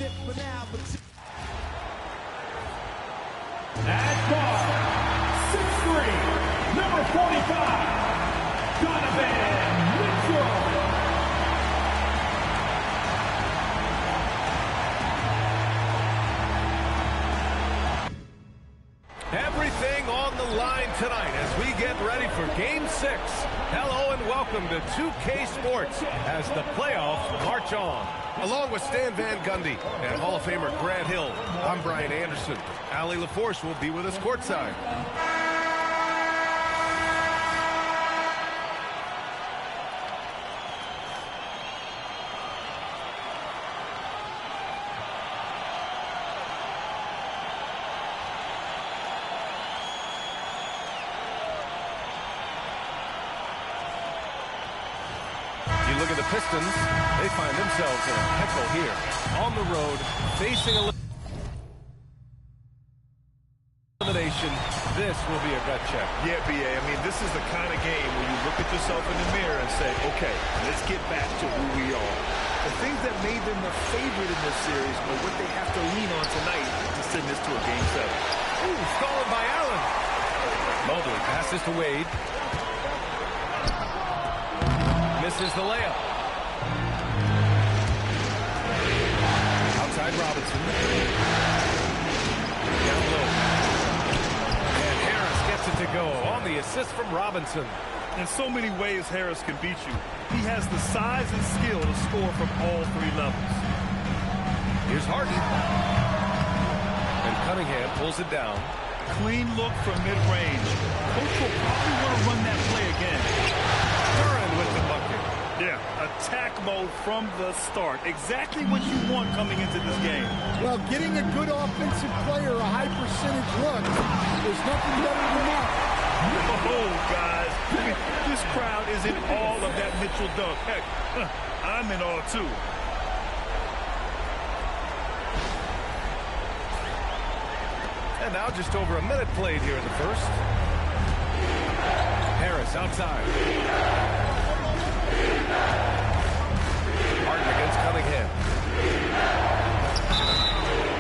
it for now, but At guard, 6'3", number 45, Donovan Mitchell. Everything on the line tonight as we get ready for Game 6. Hello and welcome to 2K Sports as the playoffs march on. Along with Stan Van Gundy and Hall of Famer Grant Hill, I'm Brian Anderson. Allie LaForce will be with us courtside. You look at the Pistons, they find themselves in a pickle here. On the road, facing elimination, this will be a gut check. Yeah, B.A., I mean, this is the kind of game where you look at yourself in the mirror and say, okay, let's get back to who we are. The things that made them the favorite in this series are what they have to lean on tonight to send this to a Game 7. Ooh, stolen by Allen. Mobley passes to Wade. Misses the layup. Outside Robinson. Down low. And Harris gets it to go on the assist from Robinson. In so many ways, Harris can beat you. He has the size and skill to score from all three levels. Here's Harden. And Cunningham pulls it down. Clean look from mid-range. Coach will probably want to run that play again. Duran with the bucket. Yeah, attack mode from the start. Exactly what you want coming into this game. well, getting a good offensive player a high percentage look, there's nothing better than that. Oh, guys, this crowd is in awe of that Mitchell dunk. Heck, I'm in awe, too. And now just over a minute played here in the first. Harris outside. Harden against Cunningham.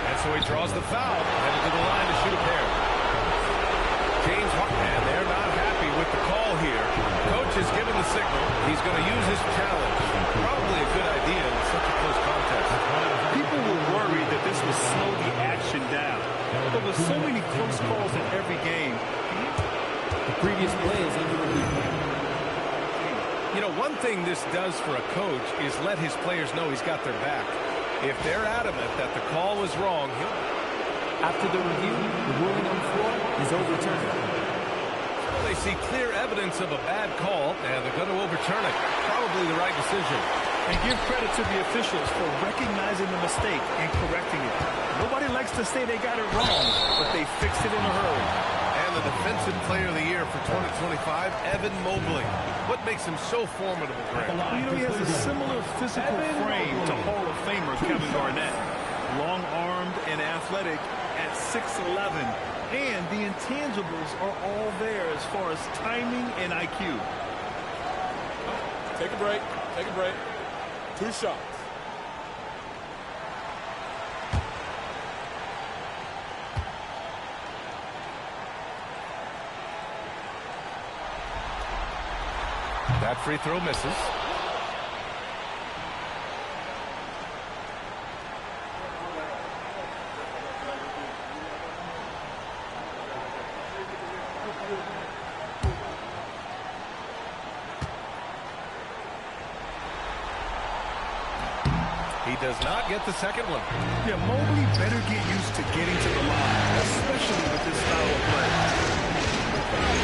And so he draws the foul. Headed to the line to shoot a pair. James Harden, and they're not happy with the call here. Coach has given the signal. He's going to use his challenge. Probably a good idea in such a close contest. People were worried that this would slow the action down. But with so many close calls in every game, the previous play is under review. You know, one thing this does for a coach is let his players know he's got their back. If they're adamant that the call was wrong, After the review, the ruling on the floor is overturned. they see clear evidence of a bad call, and they're going to overturn it. Probably the right decision. and give credit to the officials for recognizing the mistake and correcting it. Nobody likes to say they got it wrong, but they fixed it in a hurry. And the Defensive Player of the Year for 2025, Evan Mobley. What makes him so formidable, Grant? You know, he has a similar physical frame to Hall of Famer Kevin Garnett. Long-armed and athletic at 6'11". And the intangibles are all there as far as timing and IQ. Take a break. Take a break. 2 shots. That free throw misses. He does not get the second one. Yeah, Mobley better get used to getting to the line, especially with this style of play.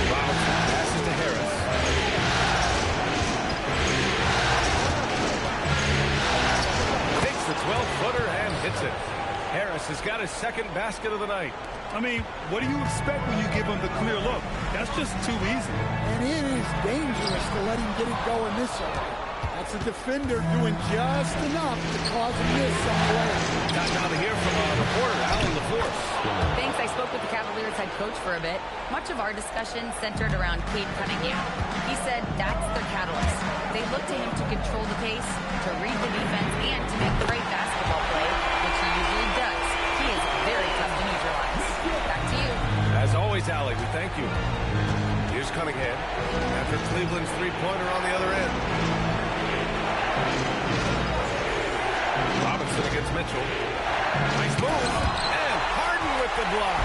Robinson passes to Harris. Takes the 12-footer and hits it. Harris has got his second basket of the night. I mean, what do you expect when you give him the clear look? That's just too easy. And it is dangerous to let him get it going this way. That's a defender doing just enough to cause a miss on the way. Time now to hear from our reporter, Allie LaForce. Thanks. I spoke with the Cavaliers head coach for a bit. Much of our discussion centered around Cade Cunningham. He said that's their catalyst. They look to him to control the pace, to read the defense, and to make the right basketball play, which he issue. Here's Cunningham after Cleveland's three-pointer on the other end. Robinson against Mitchell. Nice move. And Harden with the block.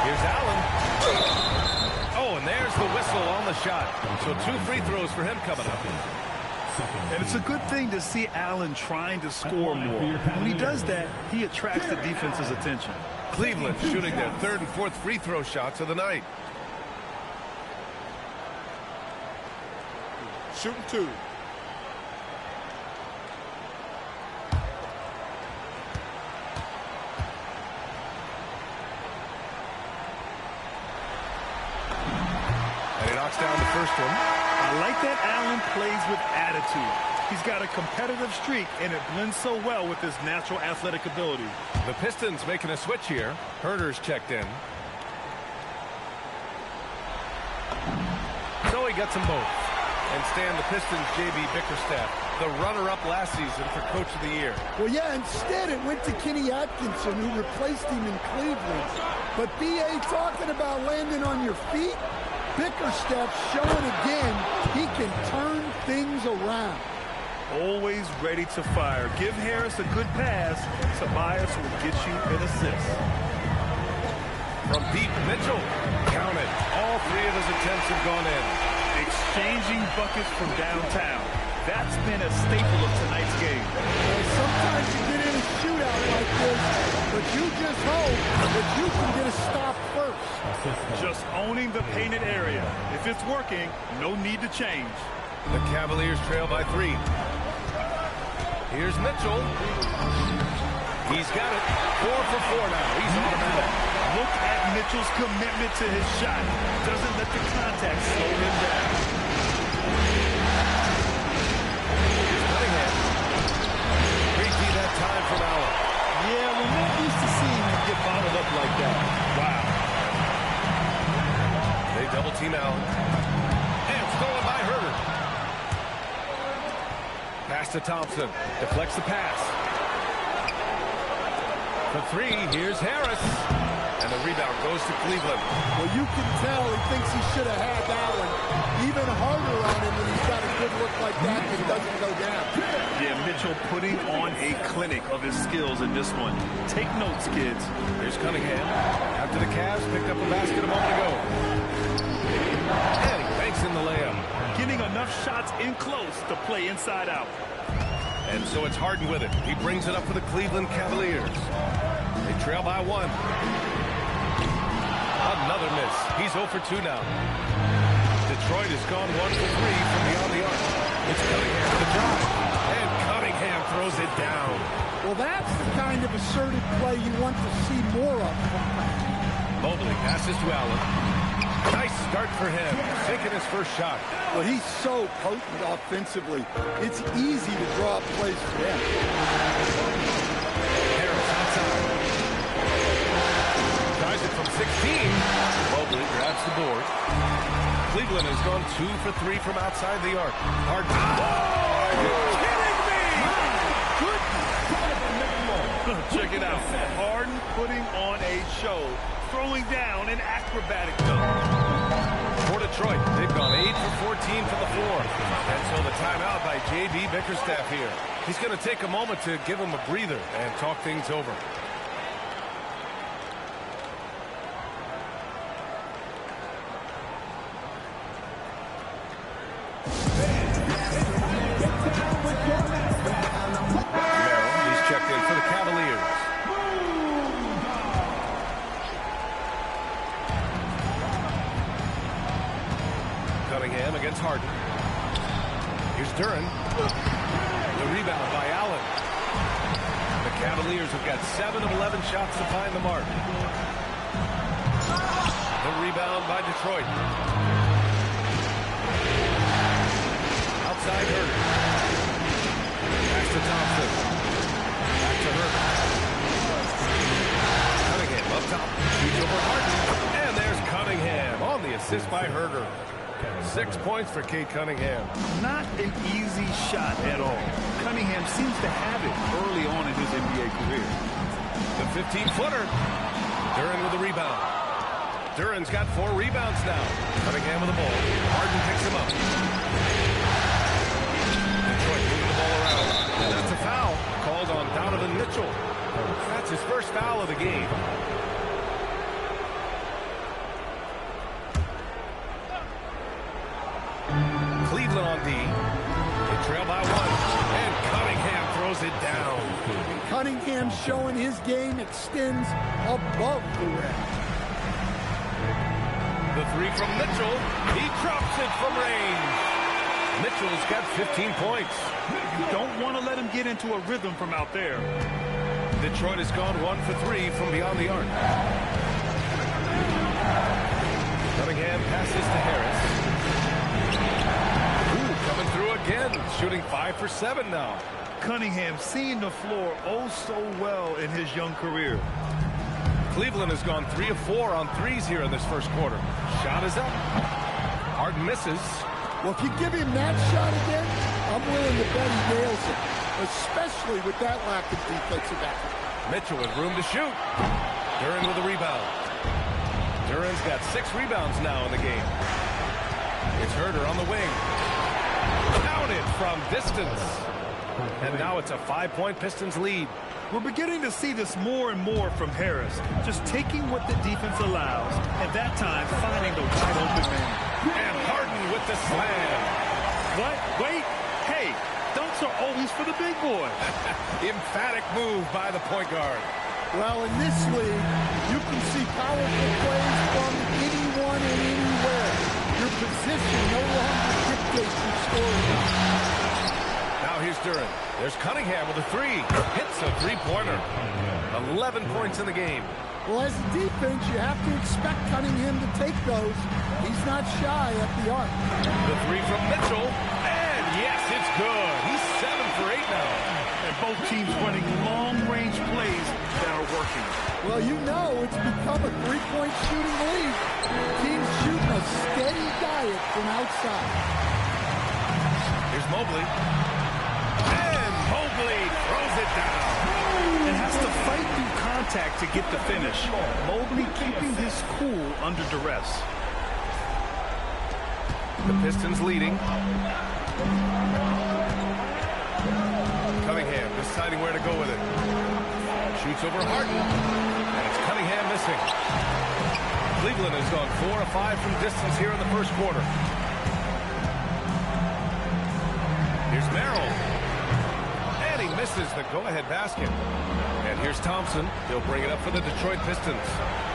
Here's Allen. Oh, and there's the whistle on the shot. So 2 free throws for him coming up. And it's a good thing to see Allen trying to score more. When he does that, he attracts the defense's attention. Cleveland shooting their 3rd and 4th free throw shots of the night. Shooting 2. And he knocks down the first one. I like that Allen plays with attitude. He's got a competitive streak, and it blends so well with his natural athletic ability. The Pistons making a switch here. Herder's checked in. So he gets them both. And Stan, the Pistons' J.B. Bickerstaff, the runner-up last season for Coach of the Year. Well, yeah, instead it went to Kenny Atkinson, who replaced him in Cleveland. But B.A. talking about landing on your feet, Bickerstaff showing again he can turn things around. Always ready to fire. Give Harris a good pass. Tobias will get you an assist. From deep, Mitchell. Count it. All 3 of his attempts have gone in. Exchanging buckets from downtown. That's been a staple of tonight's game. Sometimes you get in a shootout like this, but you just hope that you can get a stop first. Just owning the painted area. If it's working, no need to change. The Cavaliers trail by 3. Here's Mitchell. He's got it. 4 for 4 now. He's automatic. Look at Mitchell's commitment to his shot. Doesn't let the contact slow him down. Here's Cunningham. 3T that time from Allen. Yeah, we're not used to seeing him get bottled up like that. Wow. They double team Allen. And stolen by Herder. Pass to Thompson. Deflects the pass. For 3, here's Harris. And the rebound goes to Cleveland. Well, you can tell he thinks he should have had that one even harder on him when he's got a good look like that and it doesn't go down. Yeah, Mitchell putting on a clinic of his skills in this one. Take notes, kids. Here's Cunningham. After the Cavs picked up a basket a moment ago. And he banks in the layup. Getting enough shots in close to play inside out. And so it's Harden with it. He brings it up for the Cleveland Cavaliers. They trail by 1. Another miss. He's 0 for 2 now. Detroit has gone 1 for 3 from beyond the arc. It's Cunningham for the drive. And Cunningham throws it down. Well, that's the kind of assertive play you want to see more of. Mobley passes to Allen. Nice start for him. Taking his first shot. Well, he's so potent offensively. It's easy to draw up plays for him. Harris outside. Tries it from 16. Mobley grabs the board. Cleveland has gone 2 for 3 from outside the arc. Harden. Oh, are you kidding me? Check it out. Harden putting on a show. Throwing down an acrobatic dunk. For Detroit, they've gone 8 for 14 from the floor. And so the timeout by J.B. Bickerstaff here. He's going to take a moment to give him a breather and talk things over. He's checked in for the Cavaliers. Cunningham against Harden. Here's Duran. The rebound by Allen. The Cavaliers have got 7 of 11 shots to find the mark. The rebound by Detroit. Outside Herder. Pass to Thompson. Back to Herder. Cunningham up top. Shoots over Harden. And there's Cunningham on the assist by Herder. 6 points for Cade Cunningham. Not an easy shot at all. Cunningham seems to have it early on in his NBA career. The 15-footer. Duran with the rebound. Duran's got 4 rebounds now. Cunningham with the ball. Harden picks him up. Detroit moving the ball around. And that's a foul called on Donovan Mitchell. That's his first foul of the game. Cleveland on D. They trail by 1. And Cunningham throws it down. Cunningham showing his game extends above the rim. The 3 from Mitchell. He drops it from range. Mitchell's got 15 points. You don't want to let him get into a rhythm from out there. Detroit has gone 1 for 3 from beyond the arc. Cunningham passes to Harris. Ooh, coming through again. Shooting 5 for 7 now. Cunningham seeing the floor oh so well in his young career. Cleveland has gone 3 of 4 on threes here in this first quarter. Shot is up. Harden misses. Well, if you give him that shot again, I'm willing to bet he nails it, especially with that lack of defensive effort. Mitchell with room to shoot. Duran with a rebound. Duran's got 6 rebounds now in the game. It's Herder on the wing. Counted from distance. And now it's a 5-point Pistons lead. We're beginning to see this more and more from Harris, just taking what the defense allows, and that time finding the wide open man. And Harden with the slam. What? Wait. Hey, dunks are always for the big boy. Emphatic move by the point guard. Well, in this league, you can see powerful plays from anyone and anywhere. Your position no longer dictates your scoring. Now here's Duran. There's Cunningham with a 3. Hits a 3-pointer. 11 points in the game. Well, as a defense, you have to expect Cunningham to take those. He's not shy at the arc. The 3 from Mitchell. And yes, it's good. He's 7 for 8 now. And both teams running long-range plays that are working. Well, you know it's become a 3-point shooting league. Teams shooting a steady diet from outside. Here's Mobley. And Mobley throws it down. And has to fight through contact to get the finish. Mobley keeping his cool under duress. The Pistons leading. Cunningham deciding where to go with it. Shoots over Harden. And it's Cunningham missing. Cleveland has gone 4 of 5 from distance here in the first quarter. Here's Merrill. And he misses the go-ahead basket. And here's Thompson. He'll bring it up for the Detroit Pistons.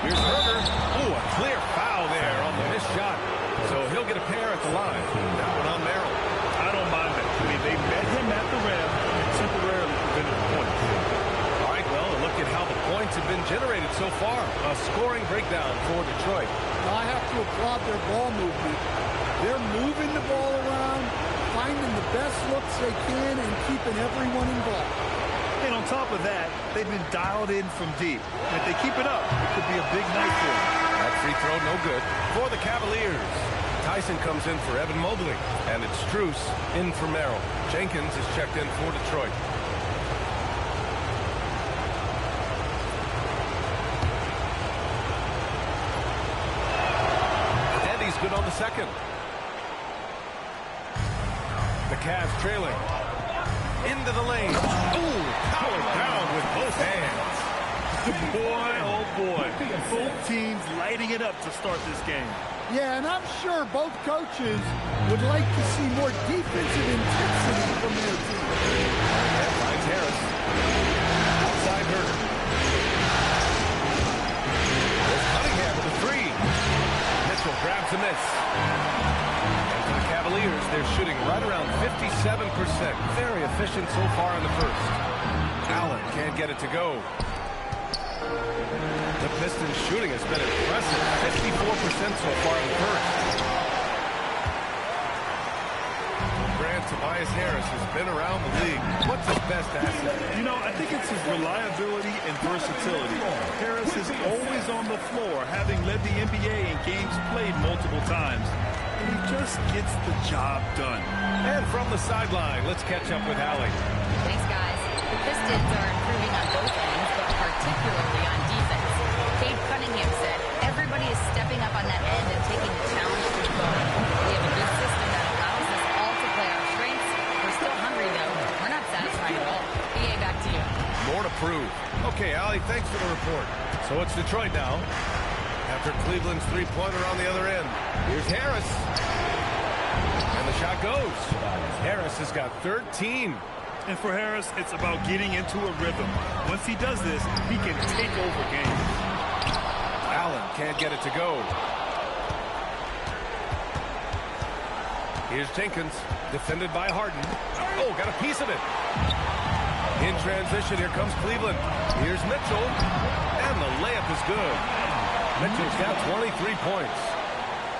Here's Herder. Ooh, a clear foul there on the missed shot. So he'll get a pair at the line. That one on Merrill. I don't mind that. I mean, they met him at the rim and temporarily prevented the points. All right, well, look at how the points have been generated so far. A scoring breakdown for Detroit. Now, I have to applaud their ball movement. They're moving the ball around, finding the best looks they can, and keeping everyone involved. And on top of that, they've been dialed in from deep. And if they keep it up, it could be a big night for them. That free throw no good for the Cavaliers. Tyson comes in for Evan Mobley, and it's Strus in for Merrill. Jenkins is checked in for Detroit. And he's good on the second. The Cavs trailing. Into the lane. Ooh, powered down with both hands. Boy, oh boy. Both teams lighting it up to start this game. Yeah, and I'm sure both coaches would like to see more defensive intensity from their team. And finds Harris. Outside Herder. There's Cunningham with a 3. Mitchell grabs a miss. And for the Cavaliers, they're shooting right around 57%. Very efficient so far in the first. Allen can't get it to go. The Pistons shooting has been impressive. 54% so far in the first. Tobias Harris has been around the league. What's his best asset? You know, I think it's his reliability and versatility. Harris is always on the floor, having led the NBA in games played multiple times. And he just gets the job done. And from the sideline, let's catch up with Allie. Thanks, guys. The Pistons are improving on both ends, but particularly on defense. Cade Cunningham said everybody is stepping prove. Okay, Allie, thanks for the report. So it's Detroit now. After Cleveland's three-pointer on the other end. Here's Harris. And the shot goes. Harris has got 13. And for Harris, it's about getting into a rhythm. Once he does this, he can take over games. Allen can't get it to go. Here's Jenkins, defended by Harden. Oh, got a piece of it. In transition, here comes Cleveland. Here's Mitchell, and the layup is good. Mitchell's got 23 points.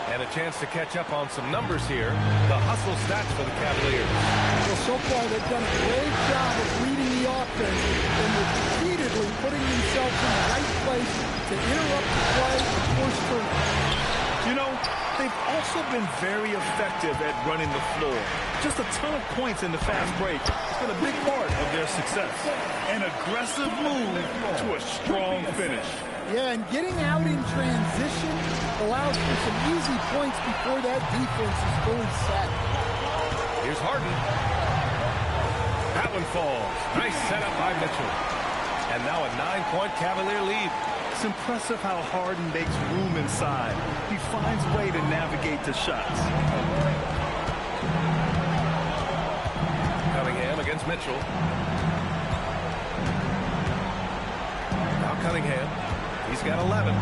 And a chance to catch up on some numbers here. The hustle stats for the Cavaliers. Well, so far they've done a great job of leading the offense and repeatedly putting themselves in the right place to interrupt the play and force turnovers. You know, they've also been very effective at running the floor. Just a ton of points in the fast break. It's been a big part of their success. An aggressive move to a strong finish. Yeah, and getting out in transition allows for some easy points before that defense is fully set. Here's Harden. That one falls. Nice setup by Mitchell. And now a 9-point Cavalier lead. It's impressive how Harden makes room inside. He finds a way to navigate the shots. Cunningham against Mitchell. Now Cunningham. He's got 11.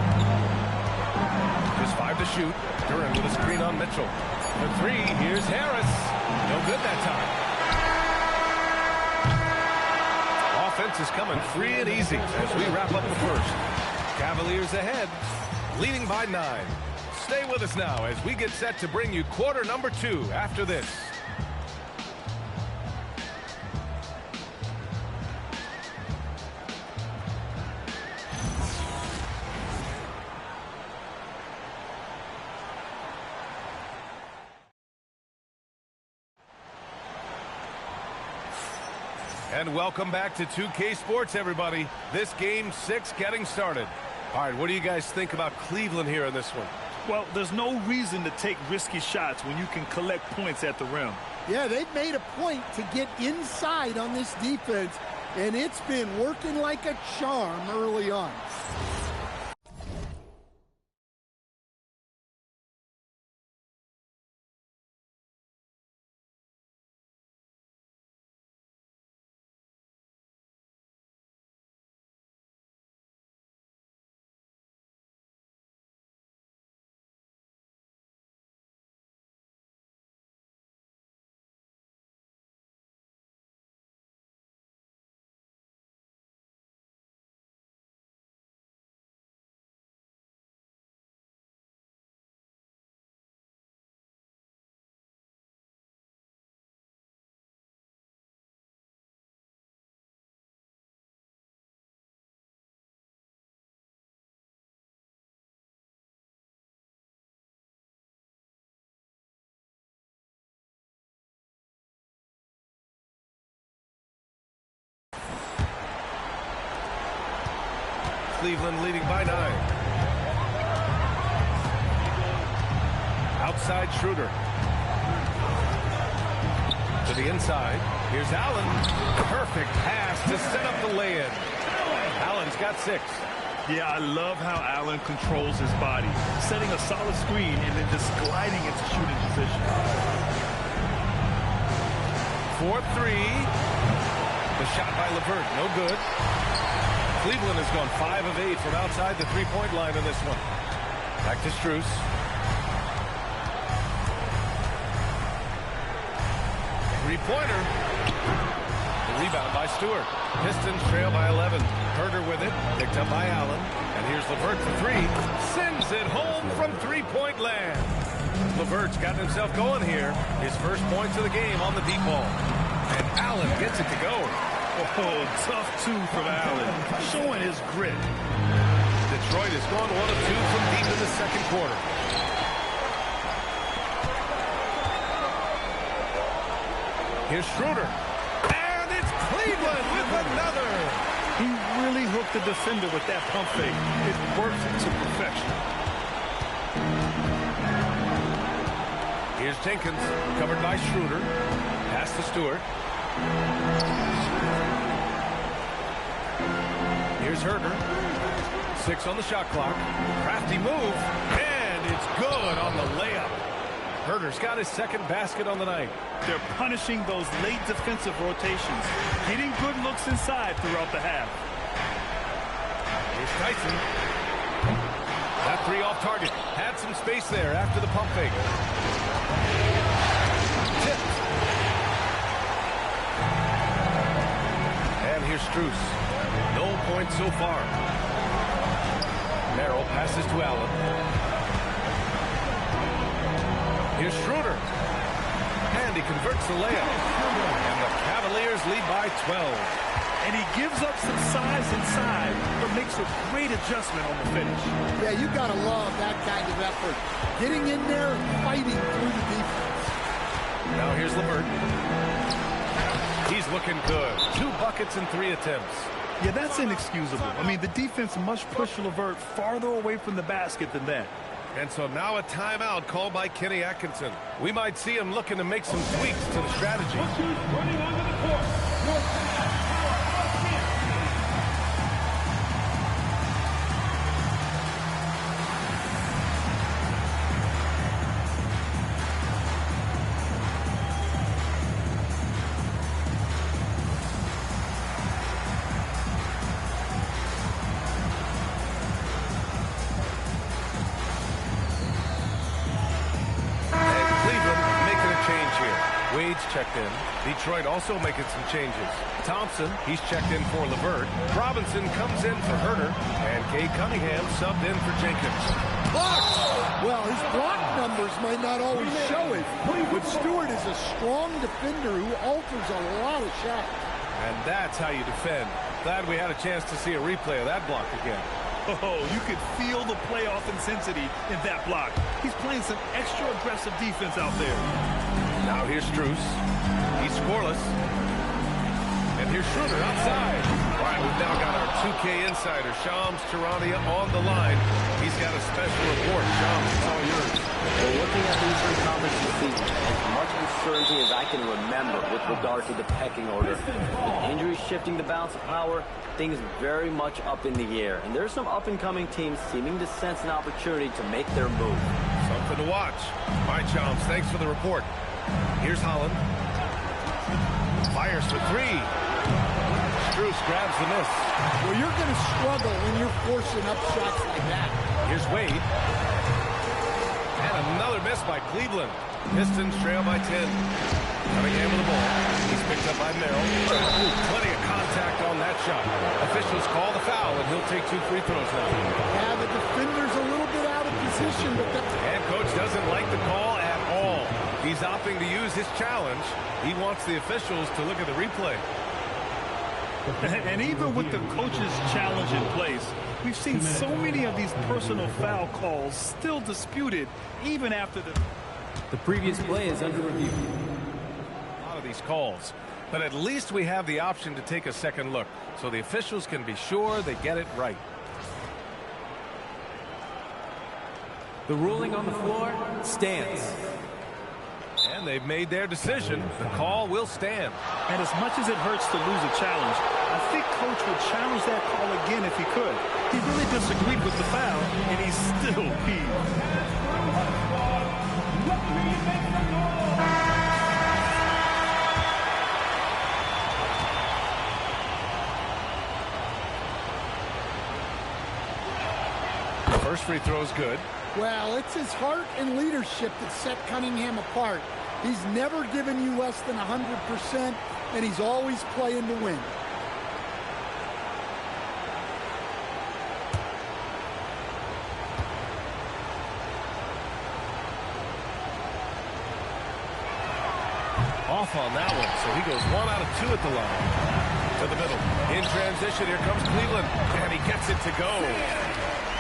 Just 5 to shoot. Duran with a screen on Mitchell. For 3, here's Harris. No good that time. Offense is coming free and easy as we wrap up the first. Cavaliers ahead, leading by 9. Stay with us now as we get set to bring you quarter number 2 after this. And welcome back to 2K Sports, everybody. This game 6 getting started. All right, what do you guys think about Cleveland here in this one? Well, there's no reason to take risky shots when you can collect points at the rim. Yeah, they've made a point to get inside on this defense, and it's been working like a charm early on. Cleveland leading by 9. Outside Schroeder. To the inside. Here's Allen. Perfect pass to set up the lay-in. Allen's got 6. Yeah, I love how Allen controls his body, setting a solid screen and then just gliding into shooting position. 4-3. The shot by LeVert, no good. Cleveland has gone 5 of 8 from outside the three-point line in this one. Back to Strus. Three-pointer. The rebound by Stewart. Pistons trail by 11. Herter with it. Picked up by Allen. And here's LeVert for 3. Sends it home from three-point land. LeVert's gotten himself going here. His first points of the game on the deep ball. And Allen gets it to go. Oh, tough 2 from Allen, showing his grit. Detroit has gone 1 of 2 from deep in the second quarter. Here's Schroeder. And it's Cleveland with another. He really hooked the defender with that pump fake. It worked to perfection. Here's Jenkins, covered by Schroeder. Pass to Stewart. Here's Herder. 6 on the shot clock. Crafty move, and it's good on the layup. Herder's got his second basket on the night. They're punishing those late defensive rotations, getting good looks inside throughout the half. Here's Tyson. That 3 off target. Had some space there after the pump fake. Tipped. And here's Strus. No points so far. Merrill passes to Allen. Here's Schroeder. And he converts the layup. And the Cavaliers lead by 12. And he gives up some size inside, but makes a great adjustment on the finish. Yeah, you got to love that kind of effort. Getting in there and fighting through the defense. Now here's LeVert. He's looking good. 2 buckets and 3 attempts. Yeah, that's inexcusable. I mean, the defense must push LeVert farther away from the basket than that. And so now a timeout called by Kenny Atkinson. We might see him looking to make some tweaks to the strategy. Running onto the court. Your pass. Checked in. Detroit also making some changes. Thompson, he's checked in for LeVert. Robinson comes in for Herder. And Cade Cunningham subbed in for Jenkins. Blocked! Well, his block numbers might not always show it, but Stewart is a strong defender who alters a lot of shots. And that's how you defend. Glad we had a chance to see a replay of that block again. Oh, you could feel the playoff intensity in that block. He's playing some extra aggressive defense out there. Now here's Strus. He's scoreless. And here's Schroeder outside. All right, we've now got our 2K insider, Shams Charania, on the line. He's got a special report. Shams, it's all yours. Well, looking at the Eastern Conference this season, as much uncertainty as I can remember with regard to the pecking order, with injuries shifting the balance of power, things very much up in the air. And there's some up-and-coming teams seeming to sense an opportunity to make their move. Something to watch. All right, Shams, thanks for the report. Here's Holland. Fires for 3. Strus grabs the miss. Well, you're going to struggle when you're forcing up shots like that. Here's Wade. And another miss by Cleveland. Pistons trail by 10. Cunningham with the ball. He's picked up by Merrill. Ooh, plenty of contact on that shot. Officials call the foul, and he'll take 2 free throws now. Yeah, the defender's a little bit out of position, but And coach doesn't like the call at all. He's opting to use his challenge. He wants the officials to look at the replay. And even with the coach's challenge in place, we've seen so many of these personal foul calls still disputed even after the previous play is under review. A lot of these calls. But at least we have the option to take a second look so the officials can be sure they get it right. The ruling on the floor stands. And they've made their decision. The call will stand. And as much as it hurts to lose a challenge, I think coach would challenge that call again if he could. He really disagreed with the foul, and he's still peeved. First free throw's good. well, it's his heart and leadership that set Cunningham apart. He's never given you less than 100%, and he's always playing to win. Off on that one, so he goes 1 out of 2 at the line. To the middle. In transition, here comes Cleveland, and he gets it to go.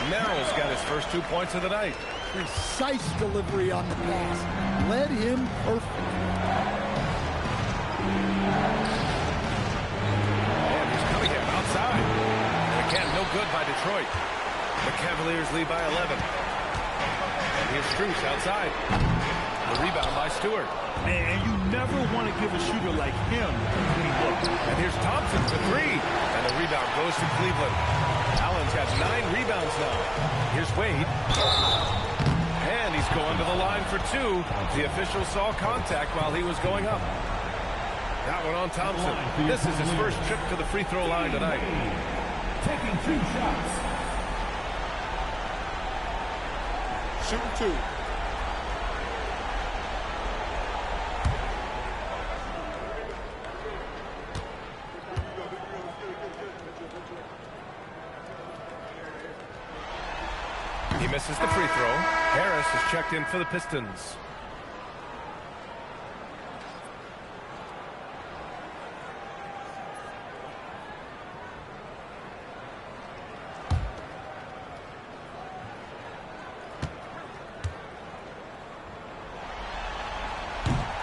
Merrill's got his first 2 points of the night. Precise delivery on the pass. Led him perfect. And he's coming in outside. And again, no good by Detroit. The Cavaliers lead by 11. And here's Strus outside. The rebound by Stewart. And you never want to give a shooter like him any look. And here's Thompson for 3. And the rebound goes goes to Cleveland. Allen's got 9 rebounds now. Here's Wade. And he's going to the line for 2. The official saw contact while he was going up. That one on Thompson. This is his first trip to the free throw line tonight. Taking 2 shots. Shooting 2. He misses the free throw. Harris is checked in for the Pistons.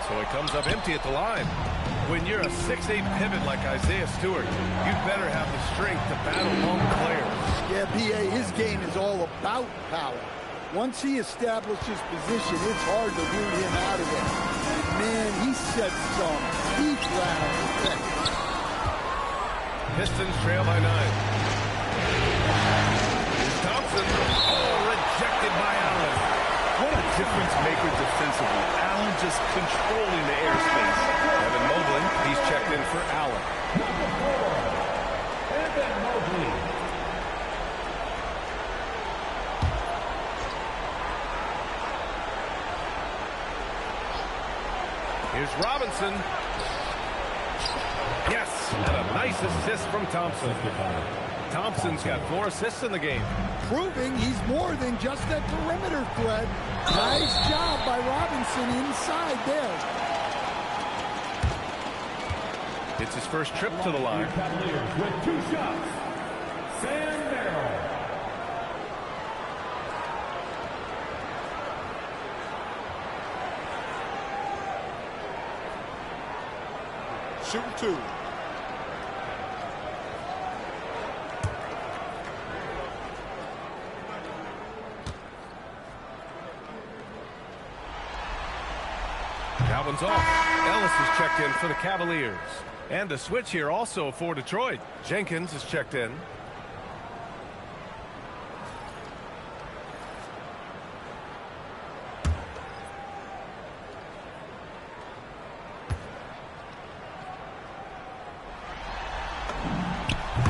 So he comes up empty at the line. When you're a 6'8" pivot like Isaiah Stewart, you'd better have the strength to battle home players. Yeah, B.A., his game is all about power. Once he establishes position, it's hard to root him out of there. And man, he sets some deep round. Pistons trail by 9. Here's Thompson. Oh, rejected by Allen. What a difference maker defensively. Allen just controlling the airspace. Evan Mobley, he's checked in for Allen. Number 4, Evan Mobley. Here's Robinson. Yes, and a nice assist from Thompson. Thompson's got 4 assists in the game. Proving he's more than just a perimeter threat. Nice job by Robinson inside there. It's his first trip to the line. Cavaliers with 2 shots. Sam Merrill. Shooting 2. That one's off. Ellis is checked in for the Cavaliers. And a switch here also for Detroit. Jenkins is checked in.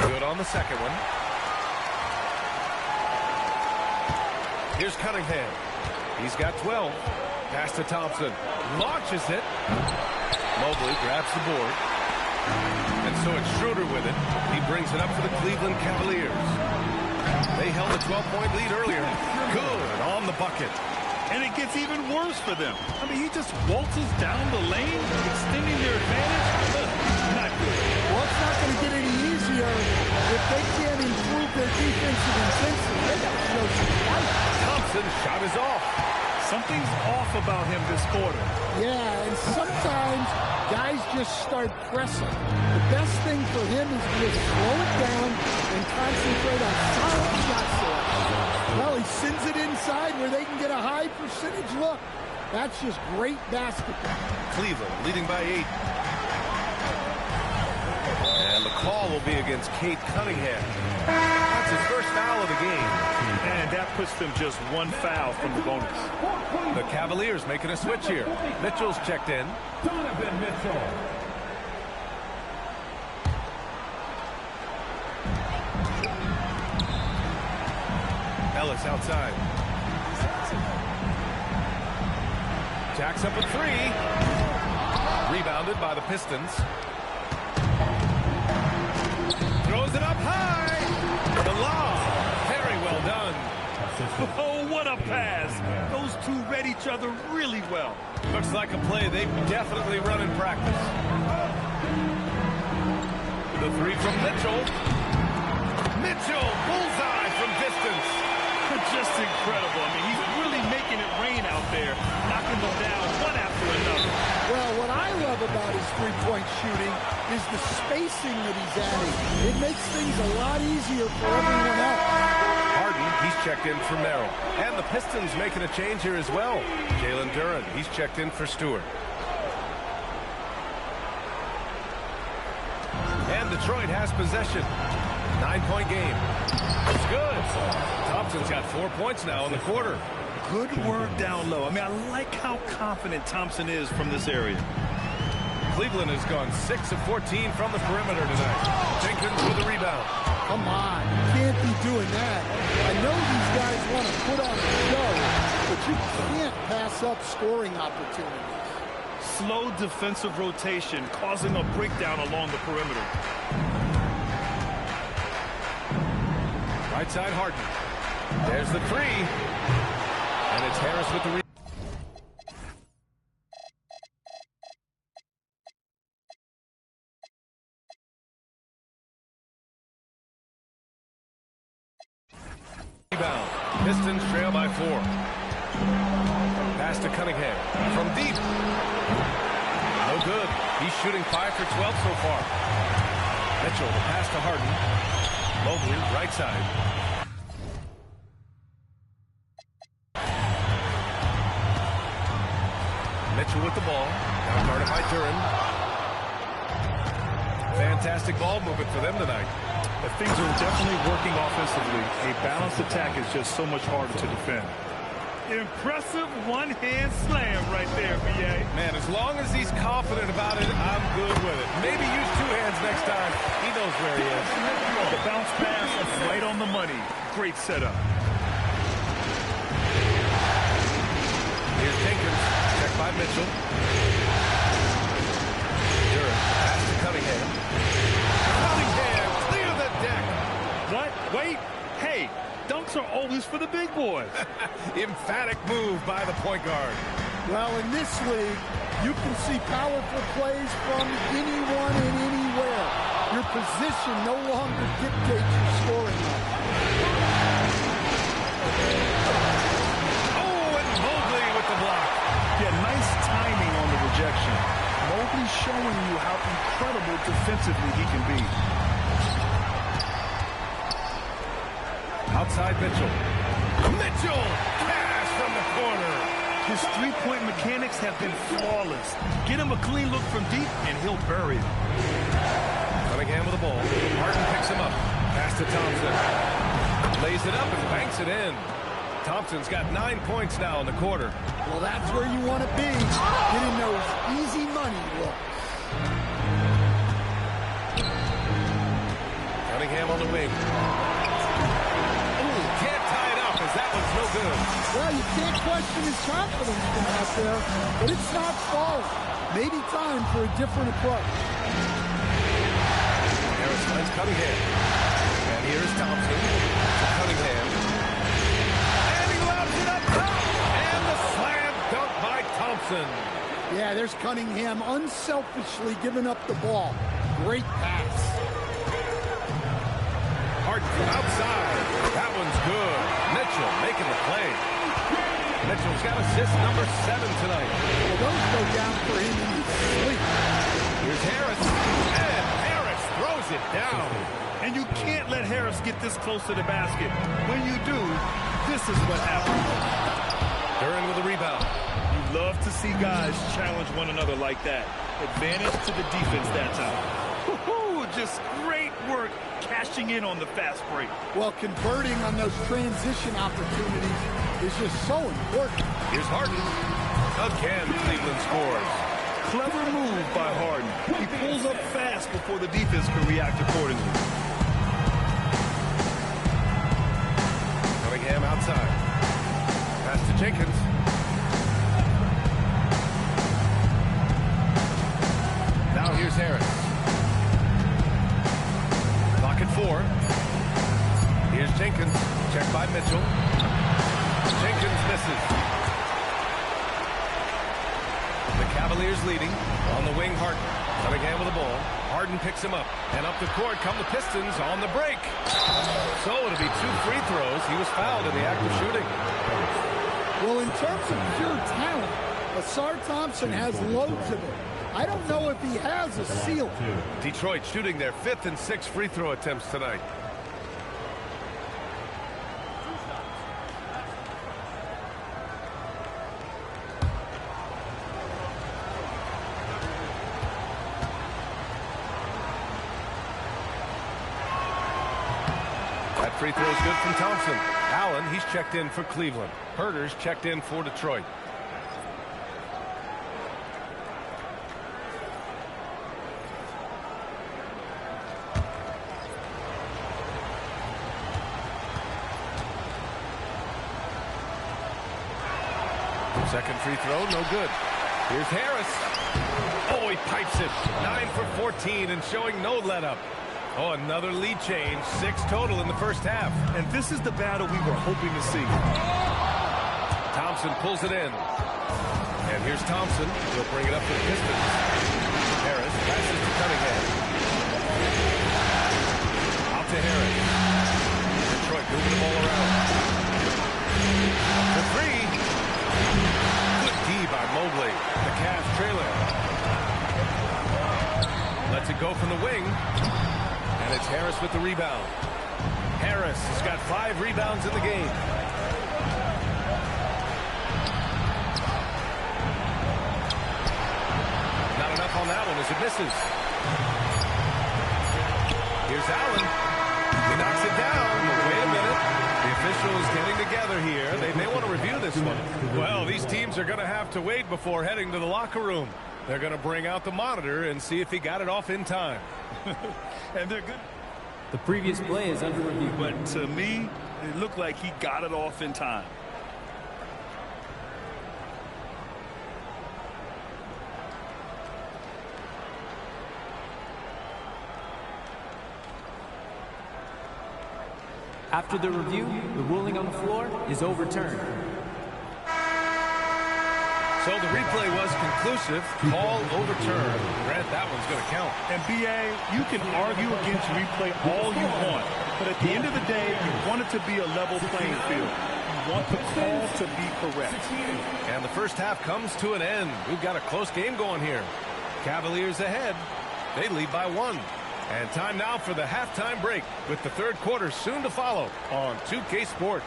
Good on the second one. Here's Cunningham. He's got 12. Pass to Thompson. Launches it. Mobley grabs the board. And so it's Schroeder with it. He brings it up for the Cleveland Cavaliers. They held a 12-point lead earlier. Good on the bucket. And it gets even worse for them. I mean, he just waltzes down the lane, extending their advantage. Not good. Well, it's not going to get any easier if they can't improve their defensive intensity. They got to show some fight. Thompson's shot is off. Something's off about him this quarter. Yeah, and sometimes guys just start pressing. The best thing for him is to just slow it down and concentrate on solid shot selection. Well, he sends it inside where they can get a high percentage look. That's just great basketball. Cleveland leading by 8. And the call will be against Cade Cunningham. That's his first foul of the game. And that puts them just 1 foul from the bonus. The Cavaliers making a switch here. Mitchell's checked in. Donovan Mitchell. Ellis outside. Jacks up a 3. Rebounded by the Pistons. Throws it up high. The lob. Very well done. Oh, what a pass. Those two read each other really well. Looks like a play they've definitely run in practice. The 3 from Mitchell. Mitchell, bullseye from distance. Just incredible. I mean, he's really making it rain out there, knocking them down one after another. Well, what I love about his three-point shooting is the spacing that he's adding. It makes things a lot easier for everyone else. Harden, he's checked in for Merrill. And the Pistons making a change here as well. Jalen Duren, he's checked in for Stewart. And Detroit has possession. 9-point game. It's good. Thompson's got 4 points now in the quarter. Good work down low. I mean, I like how confident Thompson is from this area. Cleveland has gone 6 of 14 from the perimeter tonight. Jenkins with the rebound. Come on, you can't be doing that. I know these guys want to put on a show, but you can't pass up scoring opportunities. Slow defensive rotation causing a breakdown along the perimeter. Right side Harden. There's the three. And it's Harris with the rebound. Pistons trail by 4. Pass to Cunningham. From deep. No good. He's shooting 5 for 12 so far. Mitchell, the pass to Harden. Mobley, right side. Mitchell with the ball. Now guarded by Duren. Fantastic ball movement for them tonight. Things are definitely working offensively. A balanced attack is just so much harder to defend. Impressive one-hand slam right there, B.A. Man, as long as he's confident about it, I'm good with it. Maybe use 2 hands next time. He knows where he is. The bounce pass is right on the money. Great setup. Here's Jenkins. Checked by Mitchell. Duren. Pass to Cunningham. Cunningham, clear the deck. What? Wait. Hey, dunks are always for the big boys. Emphatic move by the point guard. Well, in this league, you can see powerful plays from anyone and anywhere. Your position no longer dictates your scoring level. Oh, and Mobley with the block. Yeah, nice timing on the rejection. Mobley showing you how incredible defensively he can be. Outside Mitchell. Mitchell! Pass from the corner. His three-point mechanics have been flawless. Get him a clean look from deep, and he'll bury it. Cunningham with the ball. Harden picks him up. Pass to Thompson. Lays it up and banks it in. Thompson's got 9 points now in the quarter. Well, that's where you want to be, getting those easy money looks. Cunningham on the wing. Ooh, can't tie it up as that one's no good. Well, you can't question his confidence from out there, but it's not falling. Maybe time for a different approach. Harris finds Cunningham. And here's Thompson to Cunningham. And he lobs it up top. And the slam dunk by Thompson. Yeah, there's Cunningham unselfishly giving up the ball. Great pass. Harden from outside. That one's good. Mitchell making the play. Mitchell's got assist number 7 tonight. Well, those go down for him in his sleep. Here's Harris. And Harris throws it down. And you can't let Harris get this close to the basket. When you do, this is what happens. Duren with a rebound. You love to see guys challenge one another like that. Advantage to the defense that time. Woo-hoo, just great work cashing in on the fast break. Well, converting on those transition opportunities is just so important. Here's Harden. Again, Cleveland scores. Clever move by Harden. He pulls up fast before the defense can react accordingly. Cunningham outside. Pass to Jenkins. Now here's Harris. Clock at 4. Here's Jenkins. Checked by Mitchell. Jenkins misses. The Cavaliers leading. On the wing, Harden. Cunningham with the ball. Harden picks him up. And up the court come the Pistons on the break. So it'll be 2 free throws. He was fouled in the act of shooting. Well, in terms of pure talent, Asar Thompson has loads of it. I don't know if he has a ceiling. Detroit shooting their 5th and 6th free throw attempts tonight. That free throw is good from Thompson. Allen, he's checked in for Cleveland. Herter's checked in for Detroit. Second free throw, no good. Here's Harris. Oh, he pipes it. 9 for 14 and showing no let-up. Oh, another lead change. 6 total in the first half. And this is the battle we were hoping to see. Thompson pulls it in. And here's Thompson. He'll bring it up to the Pistons. Harris passes to Cunningham. Out to Harris. Detroit moving the ball around. The three. Good D by Mobley. The Cavs trailing. Lets it go from the wing. And it's Harris with the rebound. Harris has got 5 rebounds in the game. Not enough on that one as it misses. Here's Allen. He knocks it down. But wait a minute. The officials getting together here. They may want to review this one. Well, these teams are going to have to wait before heading to the locker room. They're going to bring out the monitor and see if he got it off in time. And they're good. The previous play is under review. But to me, it looked like he got it off in time. After the review, the ruling on the floor is overturned. So the replay was conclusive. Call overturned. Grant, that one's going to count. And B.A., you can argue against replay all you want, but at the end of the day, you want it to be a level playing field. You want the call to be correct. And the first half comes to an end. We've got a close game going here. Cavaliers ahead. They lead by 1. And time now for the halftime break, with the third quarter soon to follow on 2K Sports.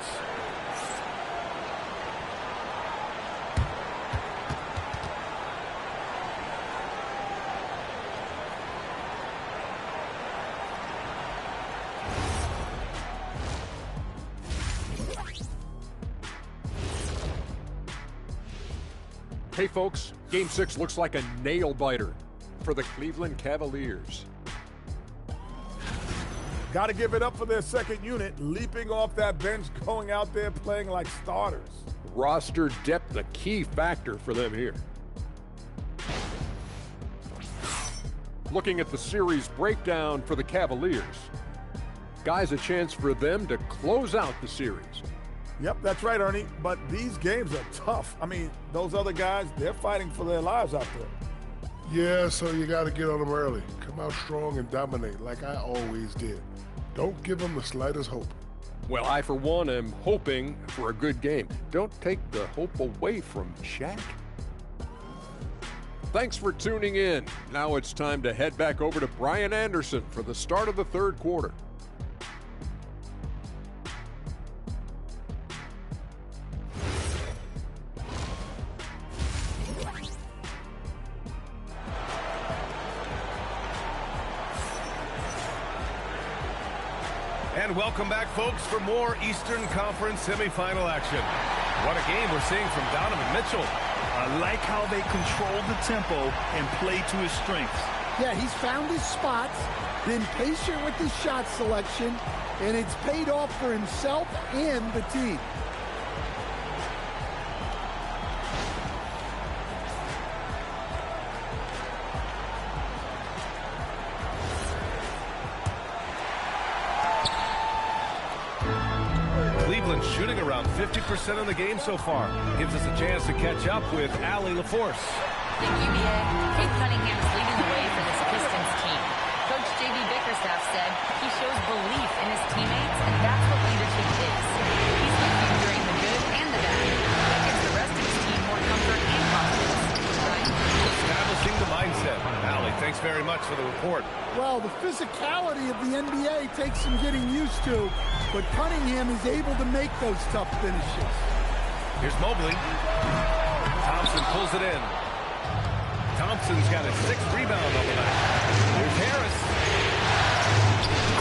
Hey folks, Game 6 looks like a nail-biter for the Cleveland Cavaliers. Got to give it up for their second unit, leaping off that bench, going out there playing like starters. Roster depth, a key factor for them here. Looking at the series breakdown for the Cavaliers. Guys, a chance for them to close out the series. Yep, that's right, Ernie. But these games are tough. I mean, those other guys, they're fighting for their lives out there. Yeah, so you got to get on them early. Come out strong and dominate like I always did. Don't give them the slightest hope. Well, I, for one, am hoping for a good game. Don't take the hope away from Shaq. Thanks for tuning in. Now it's time to head back over to Brian Anderson for the start of the third quarter. And welcome back, folks, for more Eastern Conference semifinal action. What a game we're seeing from Donovan Mitchell. I like how they control the tempo and play to his strengths. Yeah, he's found his spots, been patient with his shot selection, and it's paid off for himself and the team. Shooting around 50% of the game so far. Gives us a chance to catch up with Allie LaForce. Thank you, B.A. Kate Cunningham is leading the way for this Pistons team. Coach J.B. Bickerstaff said he shows belief in his teammates, and that's what leadership is. He's with you during the good and the bad. That gives the rest of his team more comfort and confidence. Right? Establishing the mindset. Allie, thanks very much for the report. Well, the physicality of the NBA takes some getting used to, but Cunningham is able to make those tough finishes. Here's Mobley. Thompson pulls it in. Thompson's got his 6th rebound on the night. Here's Harris.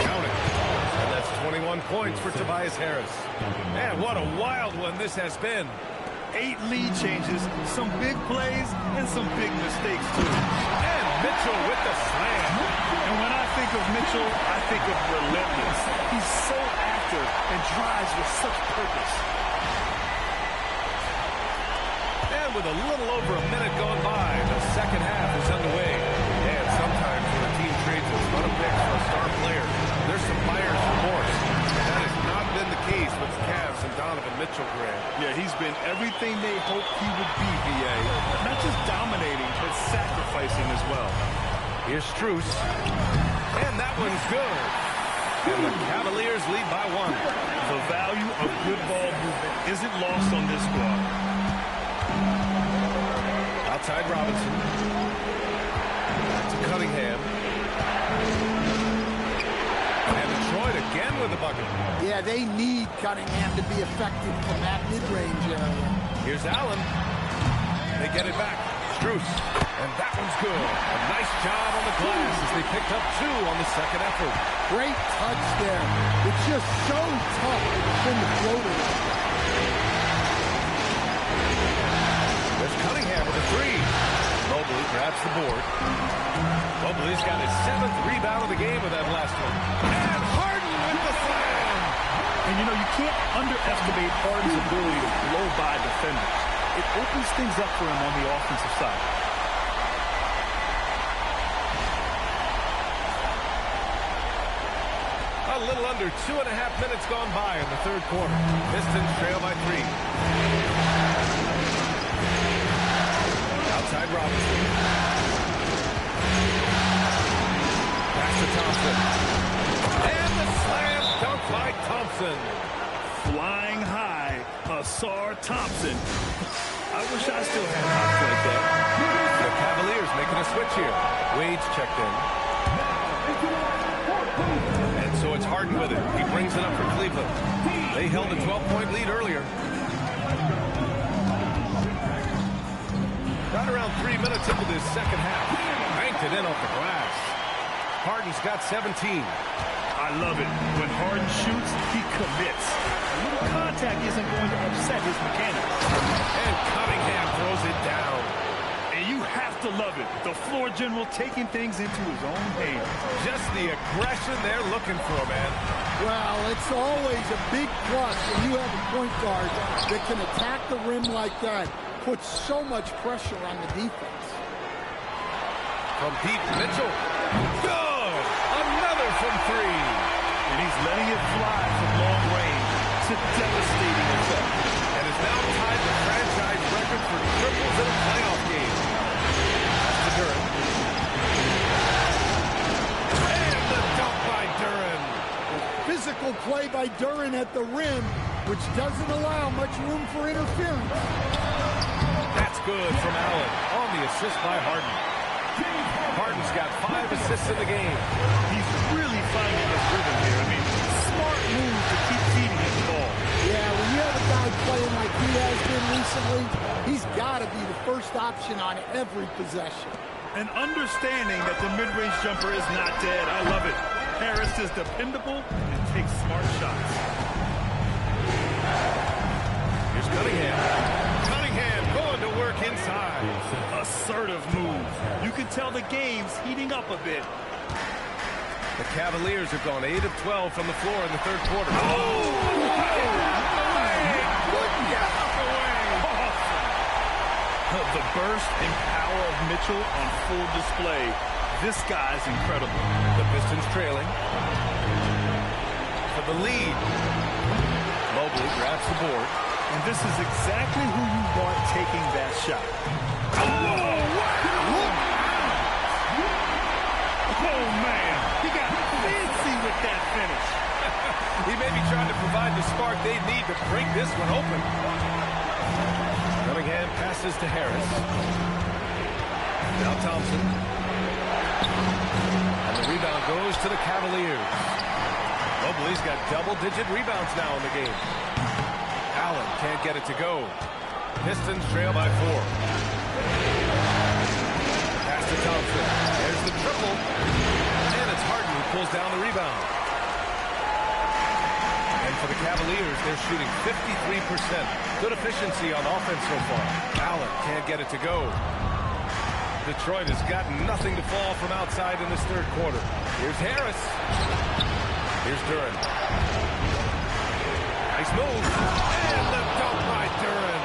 Count it. And that's 21 points for Tobias Harris. And what a wild one this has been. 8 lead changes, some big plays, and some big mistakes, too. And Mitchell with the slam. And when I think of Mitchell, I think of relentless. He's so active and drives with such purpose. And with a little over a minute gone by, the second half is underway. And sometimes when a team trades its run of picks for a star player, there's some buyer's remorse. That has not been the case with the Cavs and Donovan Mitchell, Grant. Yeah, he's been everything they hoped he would be, VA. Not just dominating, but sacrificing as well. Here's Strus. And that one's good. And the Cavaliers lead by 1. The value of good ball movement isn't lost on this squad. Outside Robinson. To Cunningham. And Detroit again with the bucket. Yeah, they need Cunningham to be effective from that mid-range area. Here's Allen. They get it back. Strus. And that one's good. A nice job on the glass as they picked up 2 on the second effort. Great touch there. It's just so tough to defend the floater. There's Cunningham with a 3. Mobley grabs the board. Mobley's got his 7th rebound of the game with that last one. And Harden with the slam. And you know, you can't underestimate Harden's ability to blow by defenders. It opens things up for him on the offensive side. A little under 2.5 minutes gone by in the third quarter. Pistons trail by 3. Outside Robinson. Pass to Thompson. And the slam dunk by Thompson. Flying high, Asar Thompson. I wish I still had hops like that. The Cavaliers making a switch here. Wade's checked in. And so it's Harden with it. He brings it up for Cleveland. They held a 12-point lead earlier. Right around 3 minutes into this second half. Banked it in off the glass. Harden's got 17. I love it. When Harden shoots, he commits. A little contact isn't going to upset his mechanics. And Cunningham throws it down. And you have to love it. The floor general taking things into his own hands. Just the aggression they're looking for, man. Well, it's always a big plus when you have a point guard that can attack the rim like that. Puts so much pressure on the defense. From deep, Mitchell. Good! Another from 3. And he's letting it fly from long range to devastating effect. And is now tied the franchise record for triples in a playoff game. That's to Duren. And the dunk by Duren. Physical play by Duren at the rim, which doesn't allow much room for interference. That's good from Allen on the assist by Harden. Harden's got 5 assists in the game. He's really finding his rhythm here. I mean, smart move to keep feeding him the ball. Yeah, when you have a guy playing like he has been recently, he's got to be the first option on every possession. And understanding that the mid-range jumper is not dead, I love it. Harris is dependable and takes smart shots. Here's Cunningham. Cunningham going to work inside. Assertive move. You can tell the game's heating up a bit. The Cavaliers have gone 8 of 12 from the floor in the third quarter. The burst and power of Mitchell on full display. This guy's incredible. The Pistons trailing. For the lead. Mobley grabs the board. And this is exactly who you want taking that shot. Oh, man. He got fancy with that finish. He may be trying to provide the spark they need to break this one open. Cunningham passes to Harris. Now Thompson. And the rebound goes to the Cavaliers. Mobley's got double-digit rebounds now in the game. Allen can't get it to go. Pistons trail by 4. Pass to Thompson. There's the triple. And it's Harden who pulls down the rebound. And for the Cavaliers, they're shooting 53%. Good efficiency on offense so far. Allen can't get it to go. Detroit has got nothing to fall from outside in this third quarter. Here's Harris. Here's Duren. Nice move. And the dunk by Duren.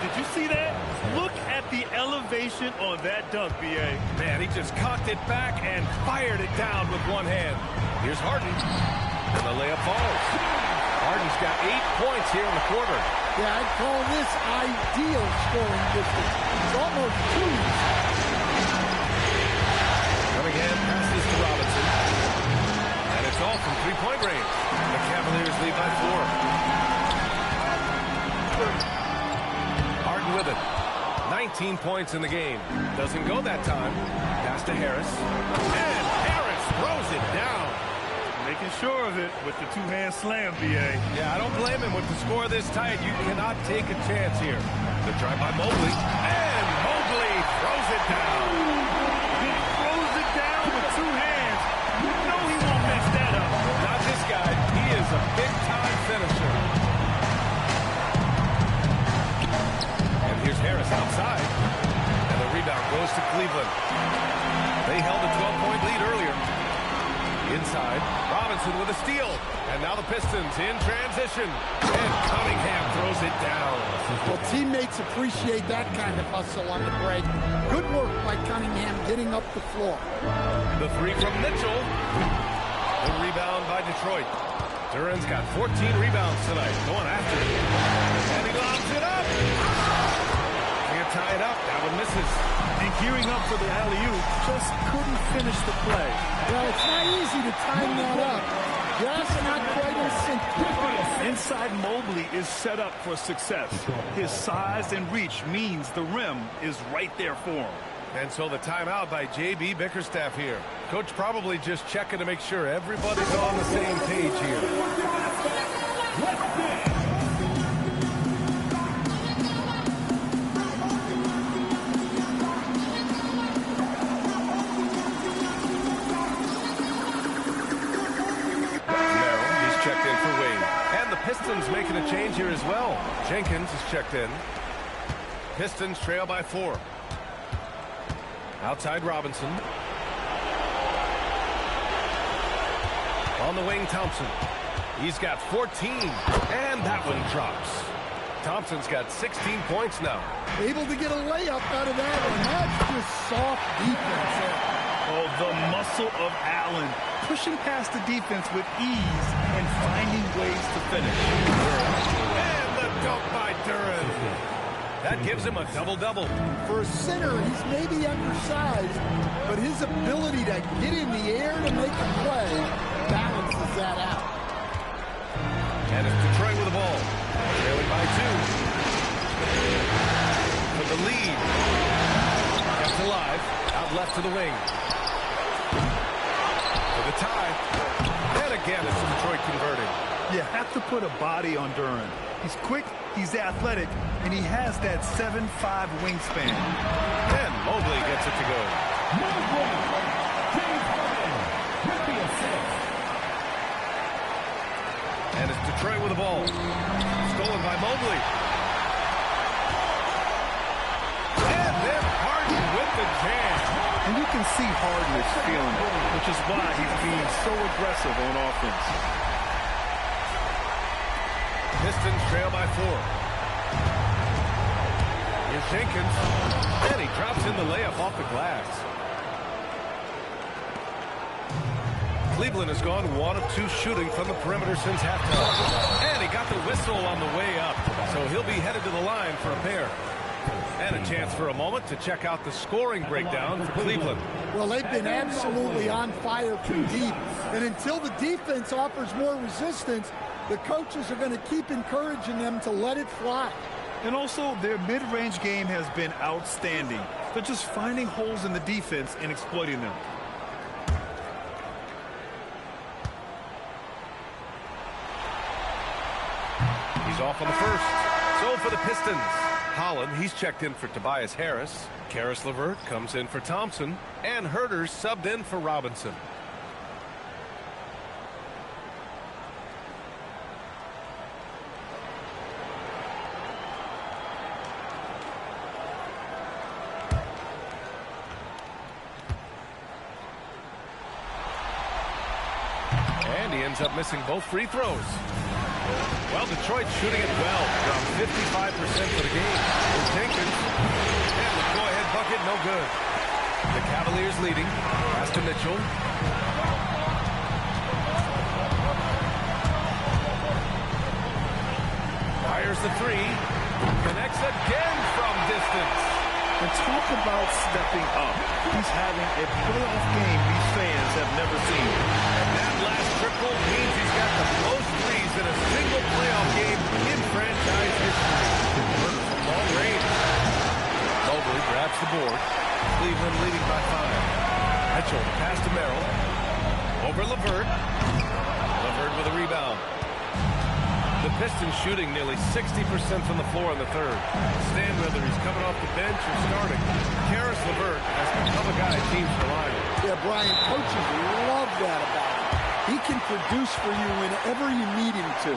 Did you see that? Look at the elevation on that dunk, B.A. Man, he just cocked it back and fired it down with one hand. Here's Harden. And the layup falls. Harden's got 8 points here in the quarter. Yeah, I'd call this ideal scoring distance. It's almost two. Cunningham passes to Robinson. And it's all from three-point range. The Cavaliers lead by 4. Harden with it. 19 points in the game. Doesn't go that time. Pass to Harris. And Harris throws it down. Making sure of it with the two-hand slam, B.A. Yeah, I don't blame him with the score this tight. You cannot take a chance here. The try by Mobley. And Mobley throws it down. He throws it down with two hands. You know he won't mess that up. Not this guy. He is a big-time finisher. And here's Harris outside. And the rebound goes to Cleveland. They held a 12-point lead earlier. Inside, Robinson with a steal. And now the Pistons in transition. And Cunningham throws it down. Well, teammates appreciate that kind of hustle on the break. Good work by Cunningham getting up the floor. The three from Mitchell. The rebound by Detroit. Duren's got 14 rebounds tonight. Going after it. And he lobs it up. Can't tie it up. That one misses. And gearing up for the alley-oop, just couldn't finish the play. Well, it's not easy to time that up. Just not quite as simple. Inside Mobley is set up for success. His size and reach means the rim is right there for him. And so the timeout by J.B. Bickerstaff here. Coach probably just checking to make sure everybody's on the same page here. Pistons making a change here as well. Jenkins is checked in. Pistons trail by 4. Outside Robinson. On the wing, Thompson. He's got 14. And that one drops. Thompson's got 16 points now. Able to get a layup out of that one. That's just soft defense there. Oh, the muscle of Allen. Pushing past the defense with ease and finding ways to finish. And the dunk by Duren. That gives him a double-double. For a center, he's maybe undersized, but his ability to get in the air to make a play balances that out. And it's Detroit with the ball. Trailing by 2. For the lead. Kept alive. Out left to the wing. For the tie. And again, it's Detroit converting. You have to put a body on Duren. He's quick, he's athletic, and he has that 7'5" wingspan. And Mobley gets it to go. And it's Detroit with the ball. Stolen by Mobley. And then Harden with the jam. And you can see Harden is feeling it, which is why he's being so aggressive on offense. Pistons trail by 4. Here's Jenkins. And he drops in the layup off the glass. Cleveland has gone 1 of 2 shooting from the perimeter since halftime. And he got the whistle on the way up. So he'll be headed to the line for a pair. And a chance for a moment to check out the scoring breakdown for Cleveland. Well, they've been absolutely on fire from deep. And until the defense offers more resistance, the coaches are going to keep encouraging them to let it fly. And also, their mid-range game has been outstanding. They're just finding holes in the defense and exploiting them. He's off on the first. So for the Pistons, Holland, he's checked in for Tobias Harris. Karis LeVert comes in for Thompson. And Herter's subbed in for Robinson. he ends up missing both free throws. Well, Detroit's shooting it well, around 55% for the game. Here's Jenkins, and the go-ahead bucket, no good. The Cavaliers leading. Pass to Mitchell. Fires the three. Connects again from distance. And talk about stepping up. He's having a playoff game these fans have never seen. And that last triple means he's got the most threes in a single playoff game in franchise history. Converted from long range. Mobley grabs the board. Cleveland leading by 5. Mitchell pass to Merrill. Over LeVert. LeVert with a rebound. The Pistons shooting nearly 60% from the floor in the third. Stan, whether he's coming off the bench or starting, Karis LeVert has become a guy teams rely on. Yeah, Brian, coaches love that about him. He can produce for you whenever you need him to.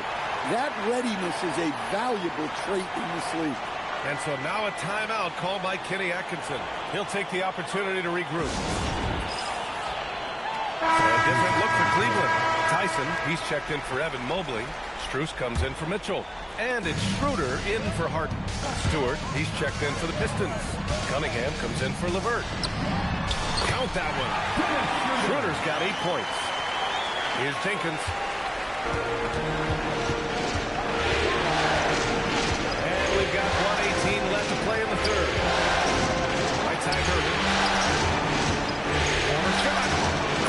That readiness is a valuable trait in this league. And so now a timeout called by Kenny Atkinson. He'll take the opportunity to regroup. So a different look for Cleveland. Tyson, he's checked in for Evan Mobley. Strus comes in for Mitchell. And it's Schroeder in for Harden. Stewart, he's checked in for the Pistons. Cunningham comes in for LeVert. Count that one. Schroeder's got 8 points. Here's Jenkins. And we've got 1:18 left to play in the third. Right side Herman. Corner shot.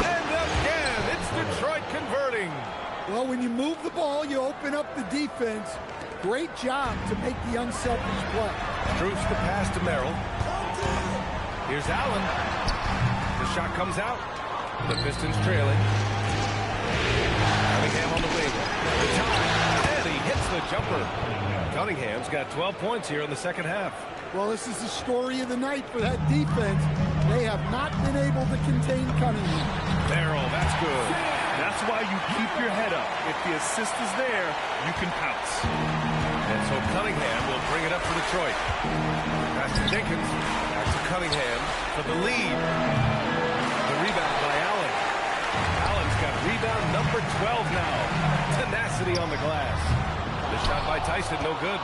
And again, it's Detroit converting. Well, when you move the ball, you open up the defense. Great job to make the unselfish play. Strus the pass to Merrill. Here's Allen. The shot comes out. The Pistons trailing. Cunningham on the wing. The tie. And he hits the jumper. Cunningham's got 12 points here in the second half. Well, this is the story of the night for that defense. They have not been able to contain Cunningham. Merrill, that's good. That's why you keep your head up. If the assist is there, you can pounce. And so Cunningham will bring it up for Detroit. Pass to Jenkins. Back to Cunningham for the lead. The rebound by Allen. Allen's got rebound number 12 now. Tenacity on the glass. The shot by Tyson, no good.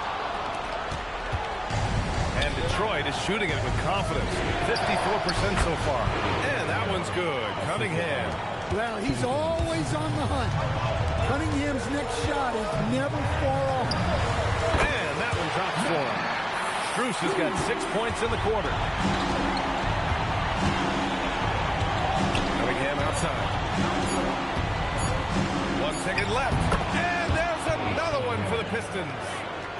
And Detroit is shooting it with confidence. 54% so far. And that one's good. Cunningham. Well, he's always on the hunt. Cunningham's next shot is never far off. And that one drops for him. Strus has got 6 points in the quarter. Cunningham outside. 1 second left. And there's another one for the Pistons.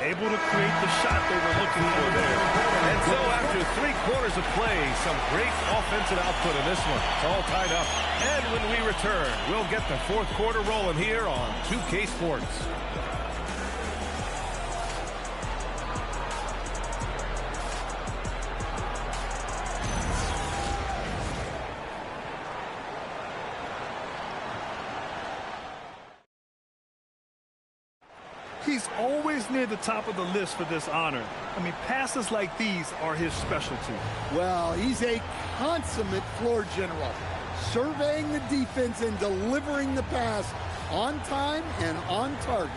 Able to create the shot they were looking for there. And so after 3 quarters of play, some great offensive output in this one. It's all tied up. And when we return, we'll get the fourth quarter rolling here on 2K Sports. He's always near the top of the list for this honor. I mean, passes like these are his specialty. Well, he's a consummate floor general, surveying the defense and delivering the pass on time and on target.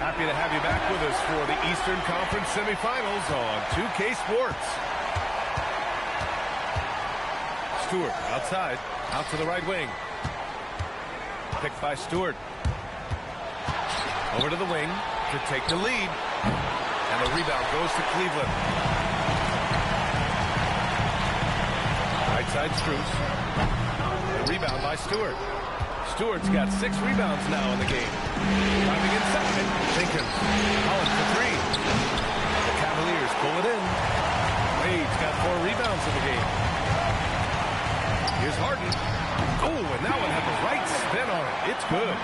Happy to have you back with us for the Eastern Conference semifinals on 2K Sports. Stewart outside, out to the right wing. Picked by Stewart. Over to the wing to take the lead. And the rebound goes to Cleveland. Right side Strus. The rebound by Stewart. Stewart's got 6 rebounds now in the game. Driving inside. Jenkins. Collins for 3. The Cavaliers pull it in. Wade's got 4 rebounds in the game. Here's Harden. Oh, and that one had the right spin on it. It's good.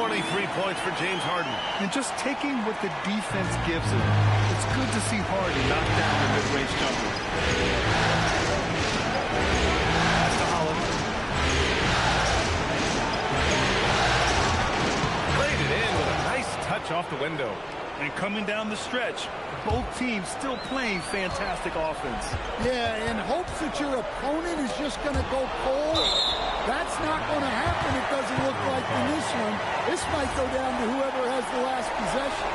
23 points for James Harden. And just taking what the defense gives him. It's good to see Harden knock down the mid-range jumper. Pass to Holland. Played it in with a nice touch off the window. And coming down the stretch, both teams still playing fantastic offense. Yeah, and hopes that your opponent is just going to go cold. That's not going to happen, it doesn't look like in this one. This might go down to whoever has the last possession.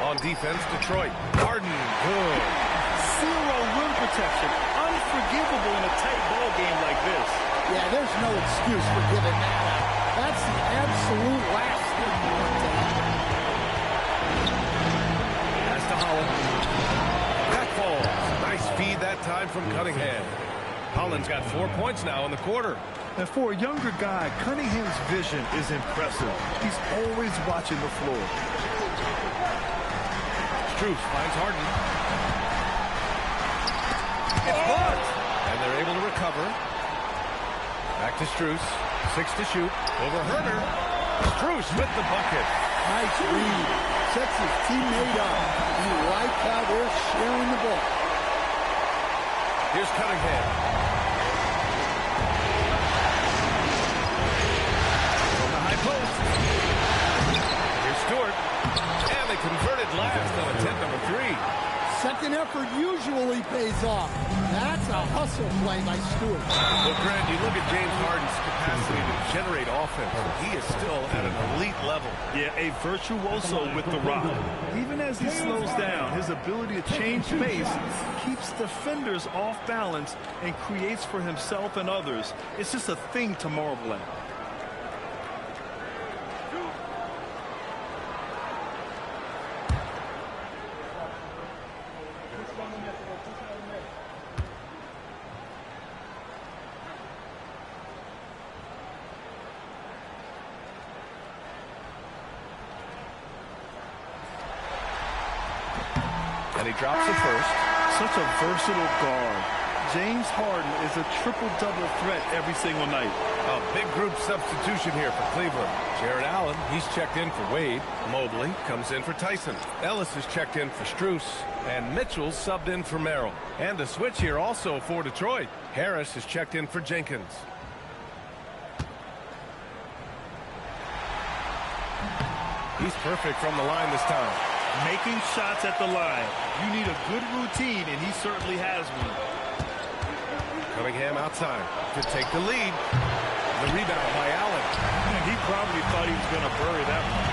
On defense, Detroit. Harden, good. Zero rim protection. Unforgivable in a tight ball game like this. Yeah, there's no excuse for giving that up. That's the absolute last thing you want to happen. Pass to Holland. That falls. Nice feed that time from Cunningham. Holland's got 4 points now in the quarter. And for a younger guy, Cunningham's vision is impressive. He's always watching the floor. Strus finds Harden. It's blocked. And they're able to recover. Back to Strus. 6 to shoot. Over Herder. Strus with the bucket. Nice read. Sets his teammate up. You like how they're sharing the ball. Here's Cunningham. From the high post. Here's Stewart. And they converted last on attempt number 3. Second effort usually pays off. That's a hustle play by Stewart. Well, Grant, you look at James Harden's capacity to generate offense. He is still at an elite level. Yeah, a virtuoso with the rock. Even as he slows down, his ability to change pace keeps defenders off balance and creates for himself and others. It's just a thing to marvel at. And he drops it first. Such a versatile guard. James Harden is a triple-double threat every single night. A big group substitution here for Cleveland. Jared Allen, he's checked in for Wade. Mobley comes in for Tyson. Ellis is checked in for Strus. And Mitchell's subbed in for Merrill. And a switch here also for Detroit. Harris is checked in for Jenkins. He's perfect from the line this time. Making shots at the line. You need a good routine, and he certainly has one. Cunningham outside to take the lead. The rebound by Allen. And he probably thought he was going to bury that one.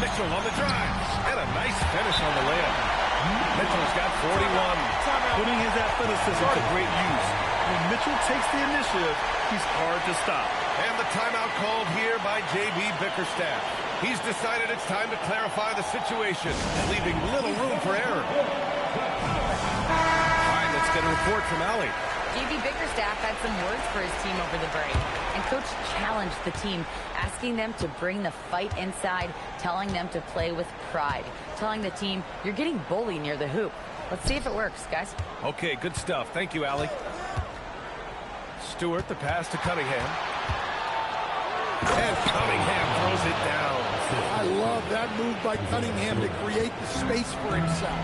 Mitchell on the drive. And a nice finish on the layup. Mitchell's got 41. Putting his athleticism to great use. When Mitchell takes the initiative, he's hard to stop. And the timeout called here by J.B. Bickerstaff. He's decided it's time to clarify the situation, leaving little room for error. All right, let's get a report from Allie. J.B. Bickerstaff had some words for his team over the break. And Coach challenged the team, asking them to bring the fight inside, telling them to play with pride, telling the team, you're getting bullied near the hoop. Let's see if it works, guys. Okay, good stuff. Thank you, Allie. Stewart, the pass to Cunningham. And Cunningham throws it down. I love that move by Cunningham to create the space for himself.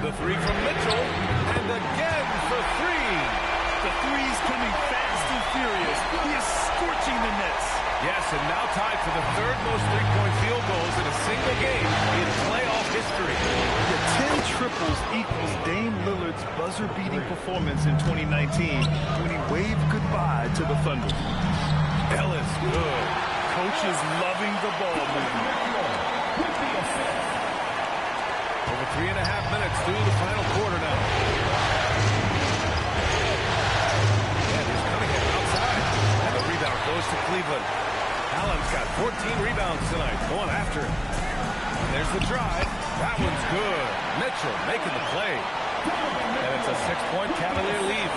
The three from Mitchell. And again for 3. The three's coming fast and furious. He is scorching the nets. Yes, and now tied for the third most three-point field goals in a single game in playoff history. The 10 triples equals Dame Lillard's buzzer-beating performance in 2019 when he waved goodbye to the Thunder. Ellis, good. Coach is loving the ball movement. Over 3.5 minutes through the final quarter now. And here's Cunningham outside. And the rebound goes to Cleveland. Allen's got 14 rebounds tonight, going after it. And there's the drive. That one's good. Mitchell making the play. And it's a 6-point Cavalier lead.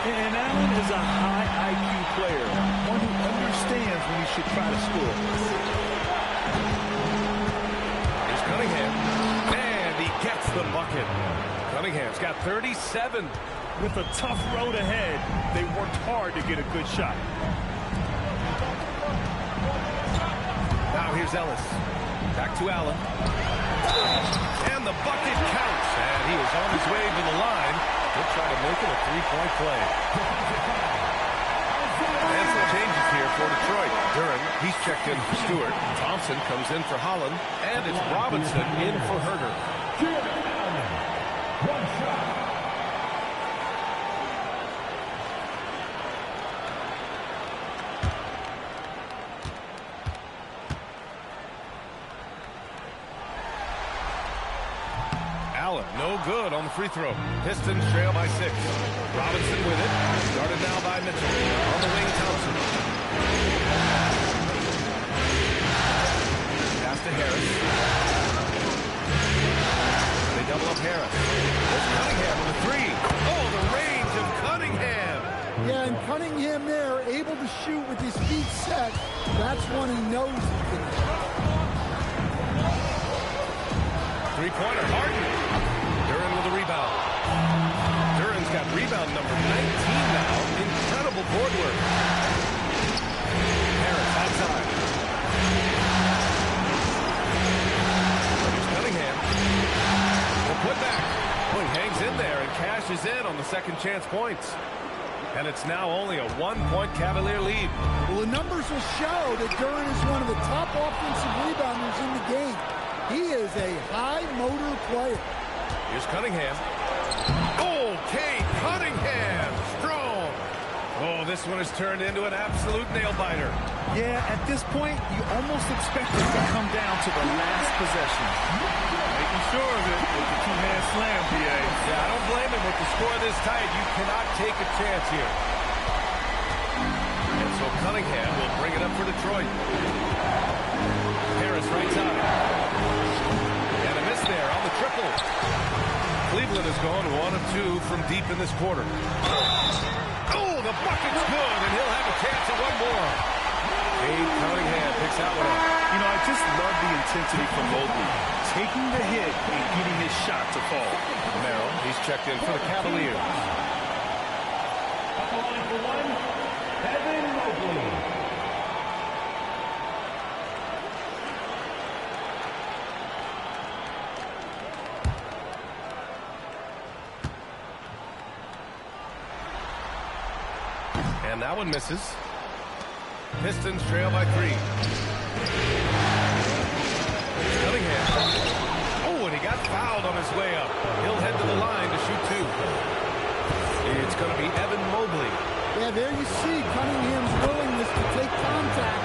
And Allen is a high IQ player, one who understands when he should try to score. Here's Cunningham. And he gets the bucket. Cunningham's got 37. With a tough road ahead, they worked hard to get a good shot. Now here's Ellis. Back to Allen. And the bucket counts. And he is on his way to the line. He'll try to make it a three-point play. And some changes here for Detroit. Duren, he's checked in for Stewart. Thompson comes in for Holland. And it's Robinson in for Herter. One shot. Allen, no good on the free throw. Pistons trail by 6. Robinson with it. Started now by Mitchell. On the wing, Thompson. Pass to Harris. They double up Harris. There's Cunningham with a 3. Oh, the range of Cunningham. Yeah, and Cunningham there, able to shoot with his feet set. That's one he knows he can. Three-pointer, Harden. Duren with a rebound. Duren's got rebound number 19 now. Incredible board work. Harris outside. Here's Cunningham. The putback. Oh, he hangs in there and cashes in on the second chance points. And it's now only a 1-point Cavalier lead. Well, the numbers will show that Duren is one of the top offensive rebounders in the game. He is a high-motor player. Here's Cunningham. Oh, Kate Cunningham. Strong. Oh, this one has turned into an absolute nail-biter. Yeah, at this point, you almost expect it to come down to the last possession. Making sure of it with the two-hand slam, PA. Yeah, I don't blame him with the score this tight. You cannot take a chance here. And so Cunningham will bring it up for Detroit. Harris right side. And a miss there on the triple. Cleveland has gone 1 of 2 from deep in this quarter. Oh, the bucket's good, and he'll have a chance at one more. Cade Cunningham picks that one up. You know, I just love the intensity from Mobley. Taking the hit and getting his shot to fall. Merrill, he's checked in for the Cavaliers. Line for one, Evan Mobley. And that one misses. Pistons trail by 3. Cunningham. Oh, and he got fouled on his way up. He'll head to the line to shoot 2. It's going to be Evan Mobley. Yeah, there you see Cunningham's willingness to take contact,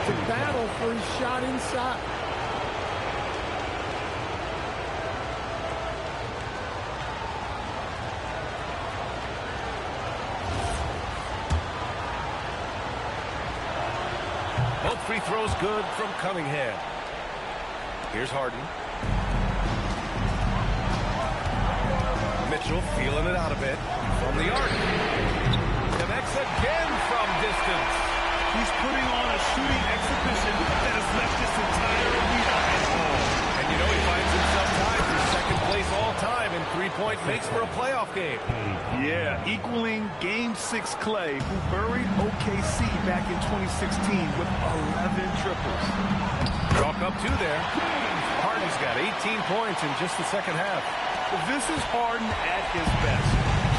to battle for his shot inside. Both free throws good from Cunningham. Here's Harden. Mitchell feeling it out a bit from the arc. Connects again from distance. He's putting on a shooting exhibition that has left this entire arena at home. And you know he finds himself tied for second place all time in three-point makes for a playoff game. Yeah, equaling Game 6 Clay, who buried OKC back in 2016 with 11 triples. Chalk up 2 there. Harden's got 18 points in just the second half. This is Harden at his best.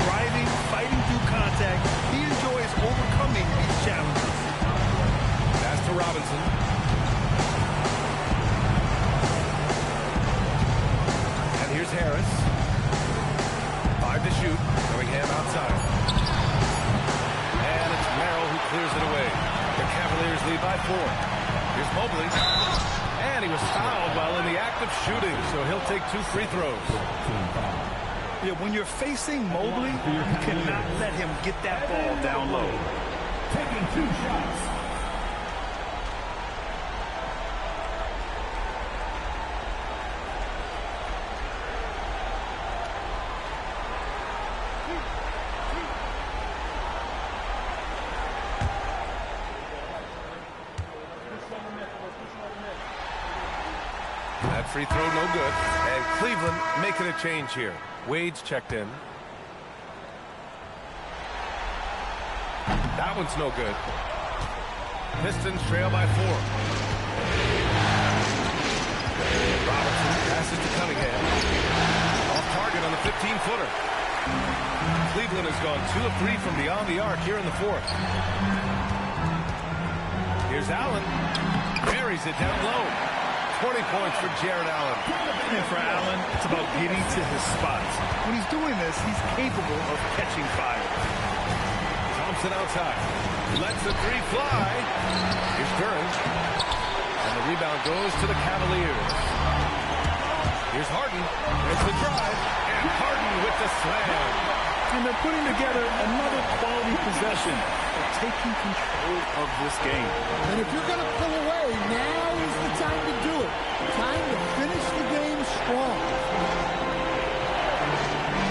Driving, fighting through contact. He enjoys overcoming these challenges. Pass to Robinson. And here's Harris. 5 to shoot. Cunningham outside. And it's Merrill who clears it away. The Cavaliers lead by 4. Here's Mobley. And he was fouled while in the act of shooting, so he'll take 2 free throws. Yeah, when you're facing Mobley, you cannot let him get that ball down low. Taking 2 shots. That free throw no good. And Cleveland making a change here. Wade's checked in. That one's no good. Pistons trail by 4. Robinson passes to Cunningham. Off target on the 15-footer. Cleveland has gone 2 of 3 from beyond the arc here in the fourth. Here's Allen. Buries it down low. 20 points for Jared Allen. And for Allen, it's about getting to his spots. When he's doing this, he's capable of catching fire. Thompson outside. Lets the three fly. Here's Duran. And the rebound goes to the Cavaliers. Here's Harden. There's the drive. And Harden with the slam. And they're putting together another quality possession. They're taking control of this game. And if you're going to pull away, now is the time to do it. Time to finish the game strong.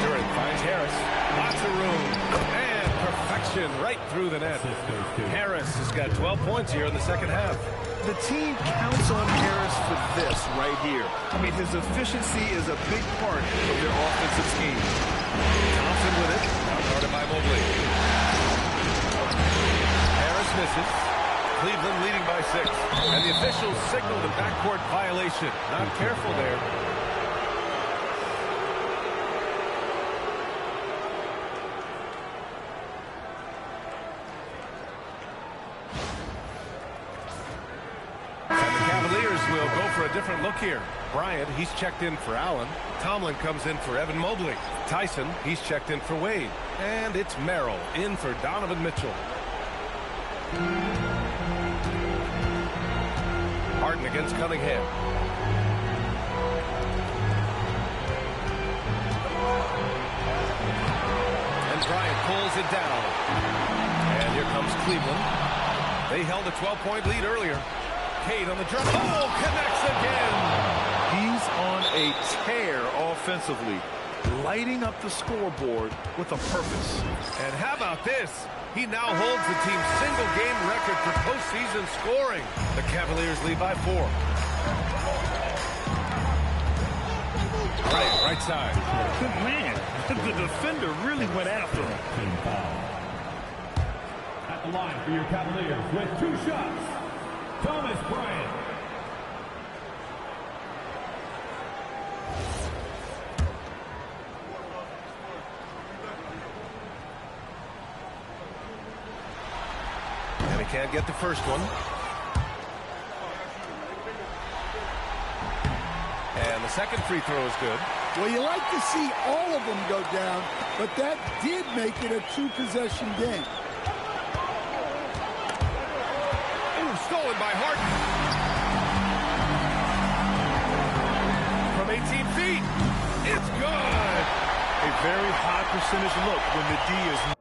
Duran finds Harris. Lots of room. And perfection right through the net. Harris has got 12 points here in the second half. The team counts on Harris for this right here. I mean, his efficiency is a big part of their offensive scheme. Thompson with it. Now guarded by Mobley. Harris misses. Cleveland leading by 6. And the officials signaled a backcourt violation. Not careful there. Will go for a different look here. Bryant, he's checked in for Allen. Tomlin comes in for Evan Mobley. Tyson, he's checked in for Wade. And it's Merrill in for Donovan Mitchell. Harden against Cunningham. And Bryant pulls it down. And here comes Cleveland. They held a 12-point lead earlier. Cade on the drop. Oh, connects again. He's on a tear offensively, lighting up the scoreboard with a purpose. And how about this? He now holds the team's single-game record for postseason scoring. The Cavaliers lead by 4. Right side. Man, the defender really went after him. At the line for your Cavaliers with 2 shots. Thomas Bryant. And he can't get the first one. And the second free throw is good. Well, you like to see all of them go down, but that did make it a 2-possession game. Stolen by Harden. From 18 feet. It's good. A very high percentage look when the D is...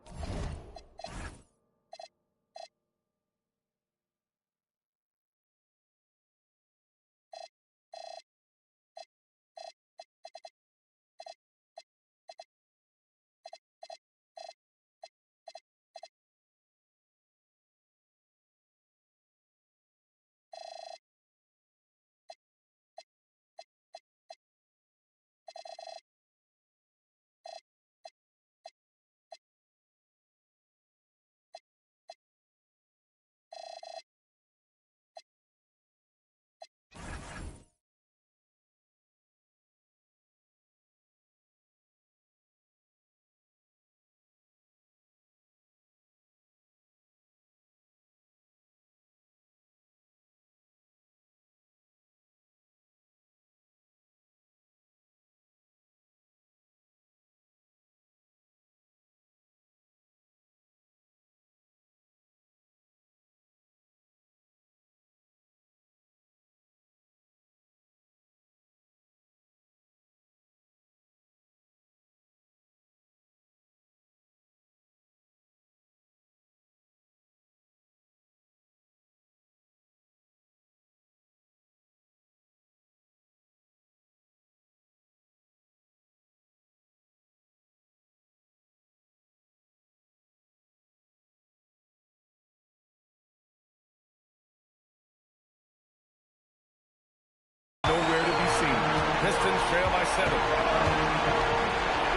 Nowhere to be seen. Pistons trail by 7.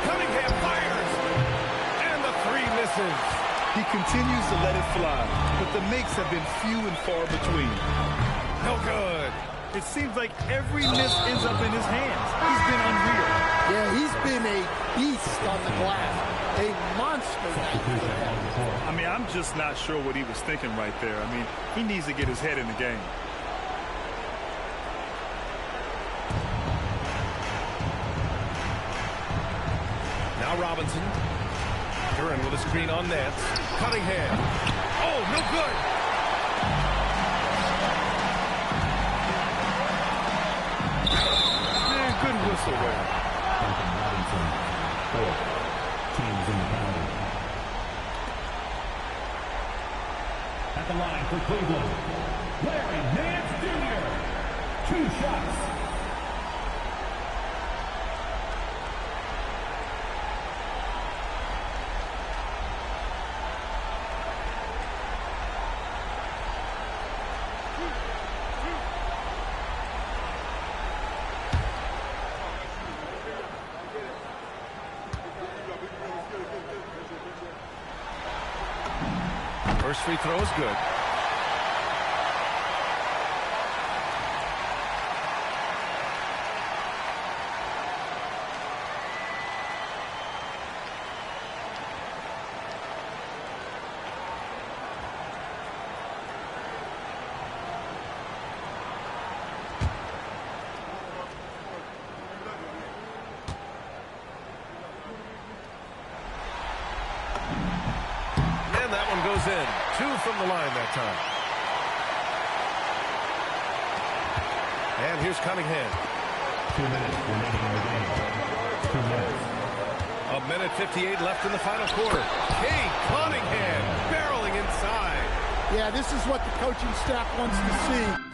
Cunningham fires. And the 3 misses. He continues to let it fly, but the makes have been few and far between. No good. It seems like every miss ends up in his hands. He's been unreal. Yeah, he's been a beast on the glass. A monster. I mean, I'm just not sure what he was thinking right there. I mean, he needs to get his head in the game. Now Robinson. Duran with a screen on Nance. Cunningham. Oh, no good. Man, good whistle there. Robinson, 4. Teams in the penalty. At the line for Cleveland, Larry Nance Jr. 2 shots. First free throw is good. That one goes in. 2 from the line that time. And here's Cunningham. 2 minutes remaining in the game. 2 minutes. A minute 58 left in the final quarter. Kate Cunningham barreling inside. Yeah, this is what the coaching staff wants to see.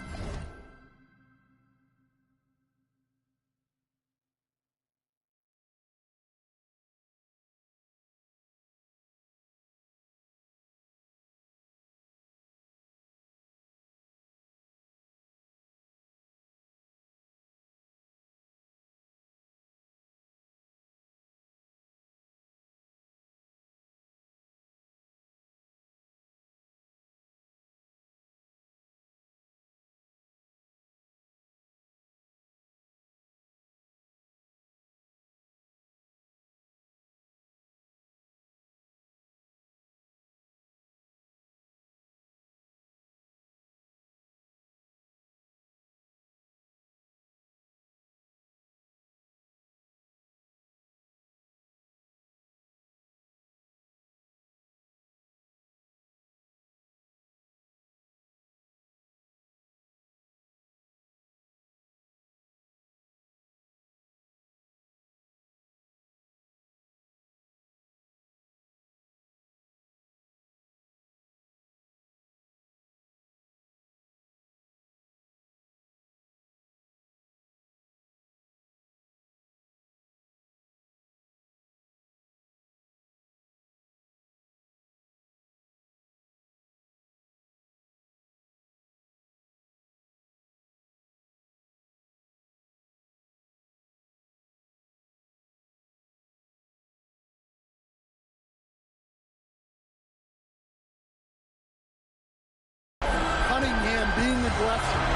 Cunningham being aggressive.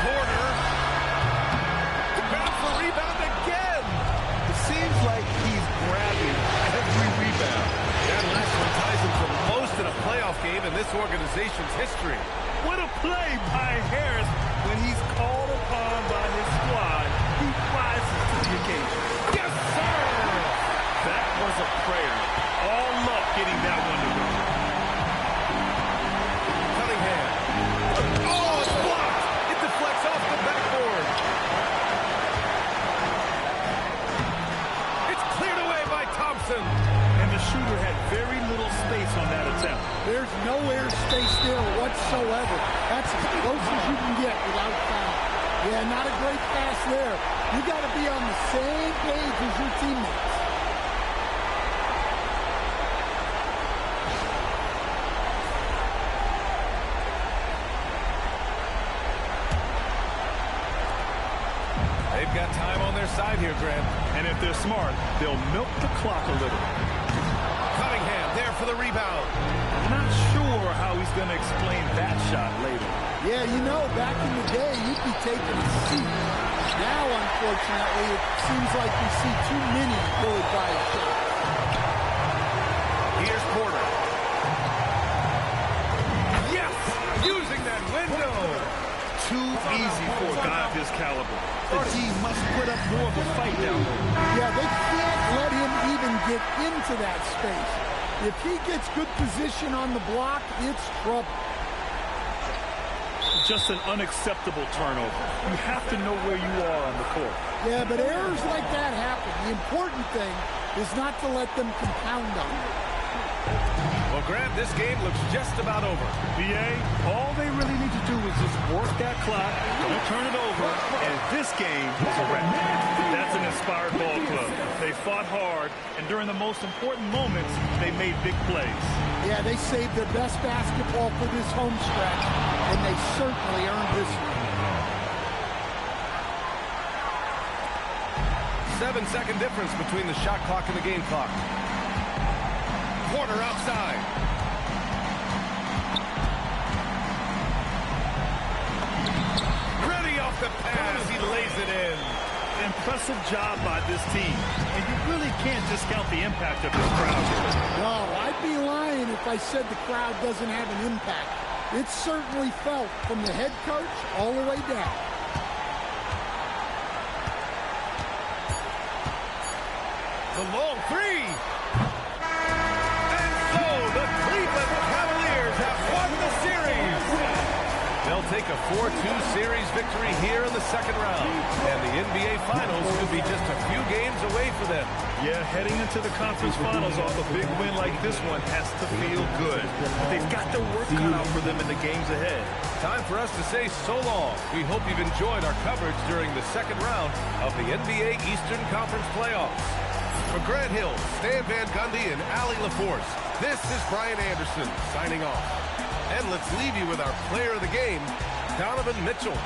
Corner. Back for rebound again. It seems like he's grabbing every rebound. That last one ties him for most in a playoff game in this organization's history. What a play by Harris. When he's called upon by his squad, he rises to the occasion. Yes, sir! That was a prayer. All luck getting that one to go. Cunningham. Oh, it's blocked! It deflects off the backboard. It's cleared away by Thompson. And the shooter had very little space on that attempt. There's no air space there whatsoever. That's as close as you can get without foul. Yeah, not a great pass there. You got to be on the same page as your teammates. They've got time on their side here, Grant. And if they're smart, they'll milk the clock a little. Cunningham there for the rebound. Not sure how he's going to explain that shot later. Yeah, you know, back in the day, you'd be taking a seat. Now, unfortunately, unfortunately. It seems like we see too many ill-advised shots. Here's Porter. Yes! Using that window. Too easy for a guy of his caliber. The team must put up more of a fight down there. Yeah, they can't let him even get into that space. If he gets good position on the block, it's trouble. Just an unacceptable turnover. You have to know where you are on the court. Yeah, but errors like that happen. The important thing is not to let them compound on it. Well, Grant, this game looks just about over. BA, all they really need to do is just work that clock, don't turn it over, and this game is a wrap. That's an inspired ball club. They fought hard, and during the most important moments, they made big plays. Yeah, they saved their best basketball for this home stretch, and they certainly earned this one. 7-second difference between the shot clock and the game clock. Porter outside. Ready off the pass. He lays it in. Impressive job by this team. And you really can't discount the impact of this crowd here. No, I'd be lying if I said the crowd doesn't have an impact. It's certainly felt from the head coach all the way down. The long three. And so the Cleveland Cavaliers have won the series. They'll take a 4-2 series victory here in the second round. And the NBA Finals could be just a few games away for them. Yeah, heading into the conference finals off a big win like this one has to feel good. They've got their work cut out for them in the games ahead. Time for us to say so long. We hope you've enjoyed our coverage during the second round of the NBA Eastern Conference Playoffs. For Grant Hill, Stan Van Gundy, and Allie LaForce, this is Brian Anderson signing off. And let's leave you with our player of the game, Donovan Mitchell.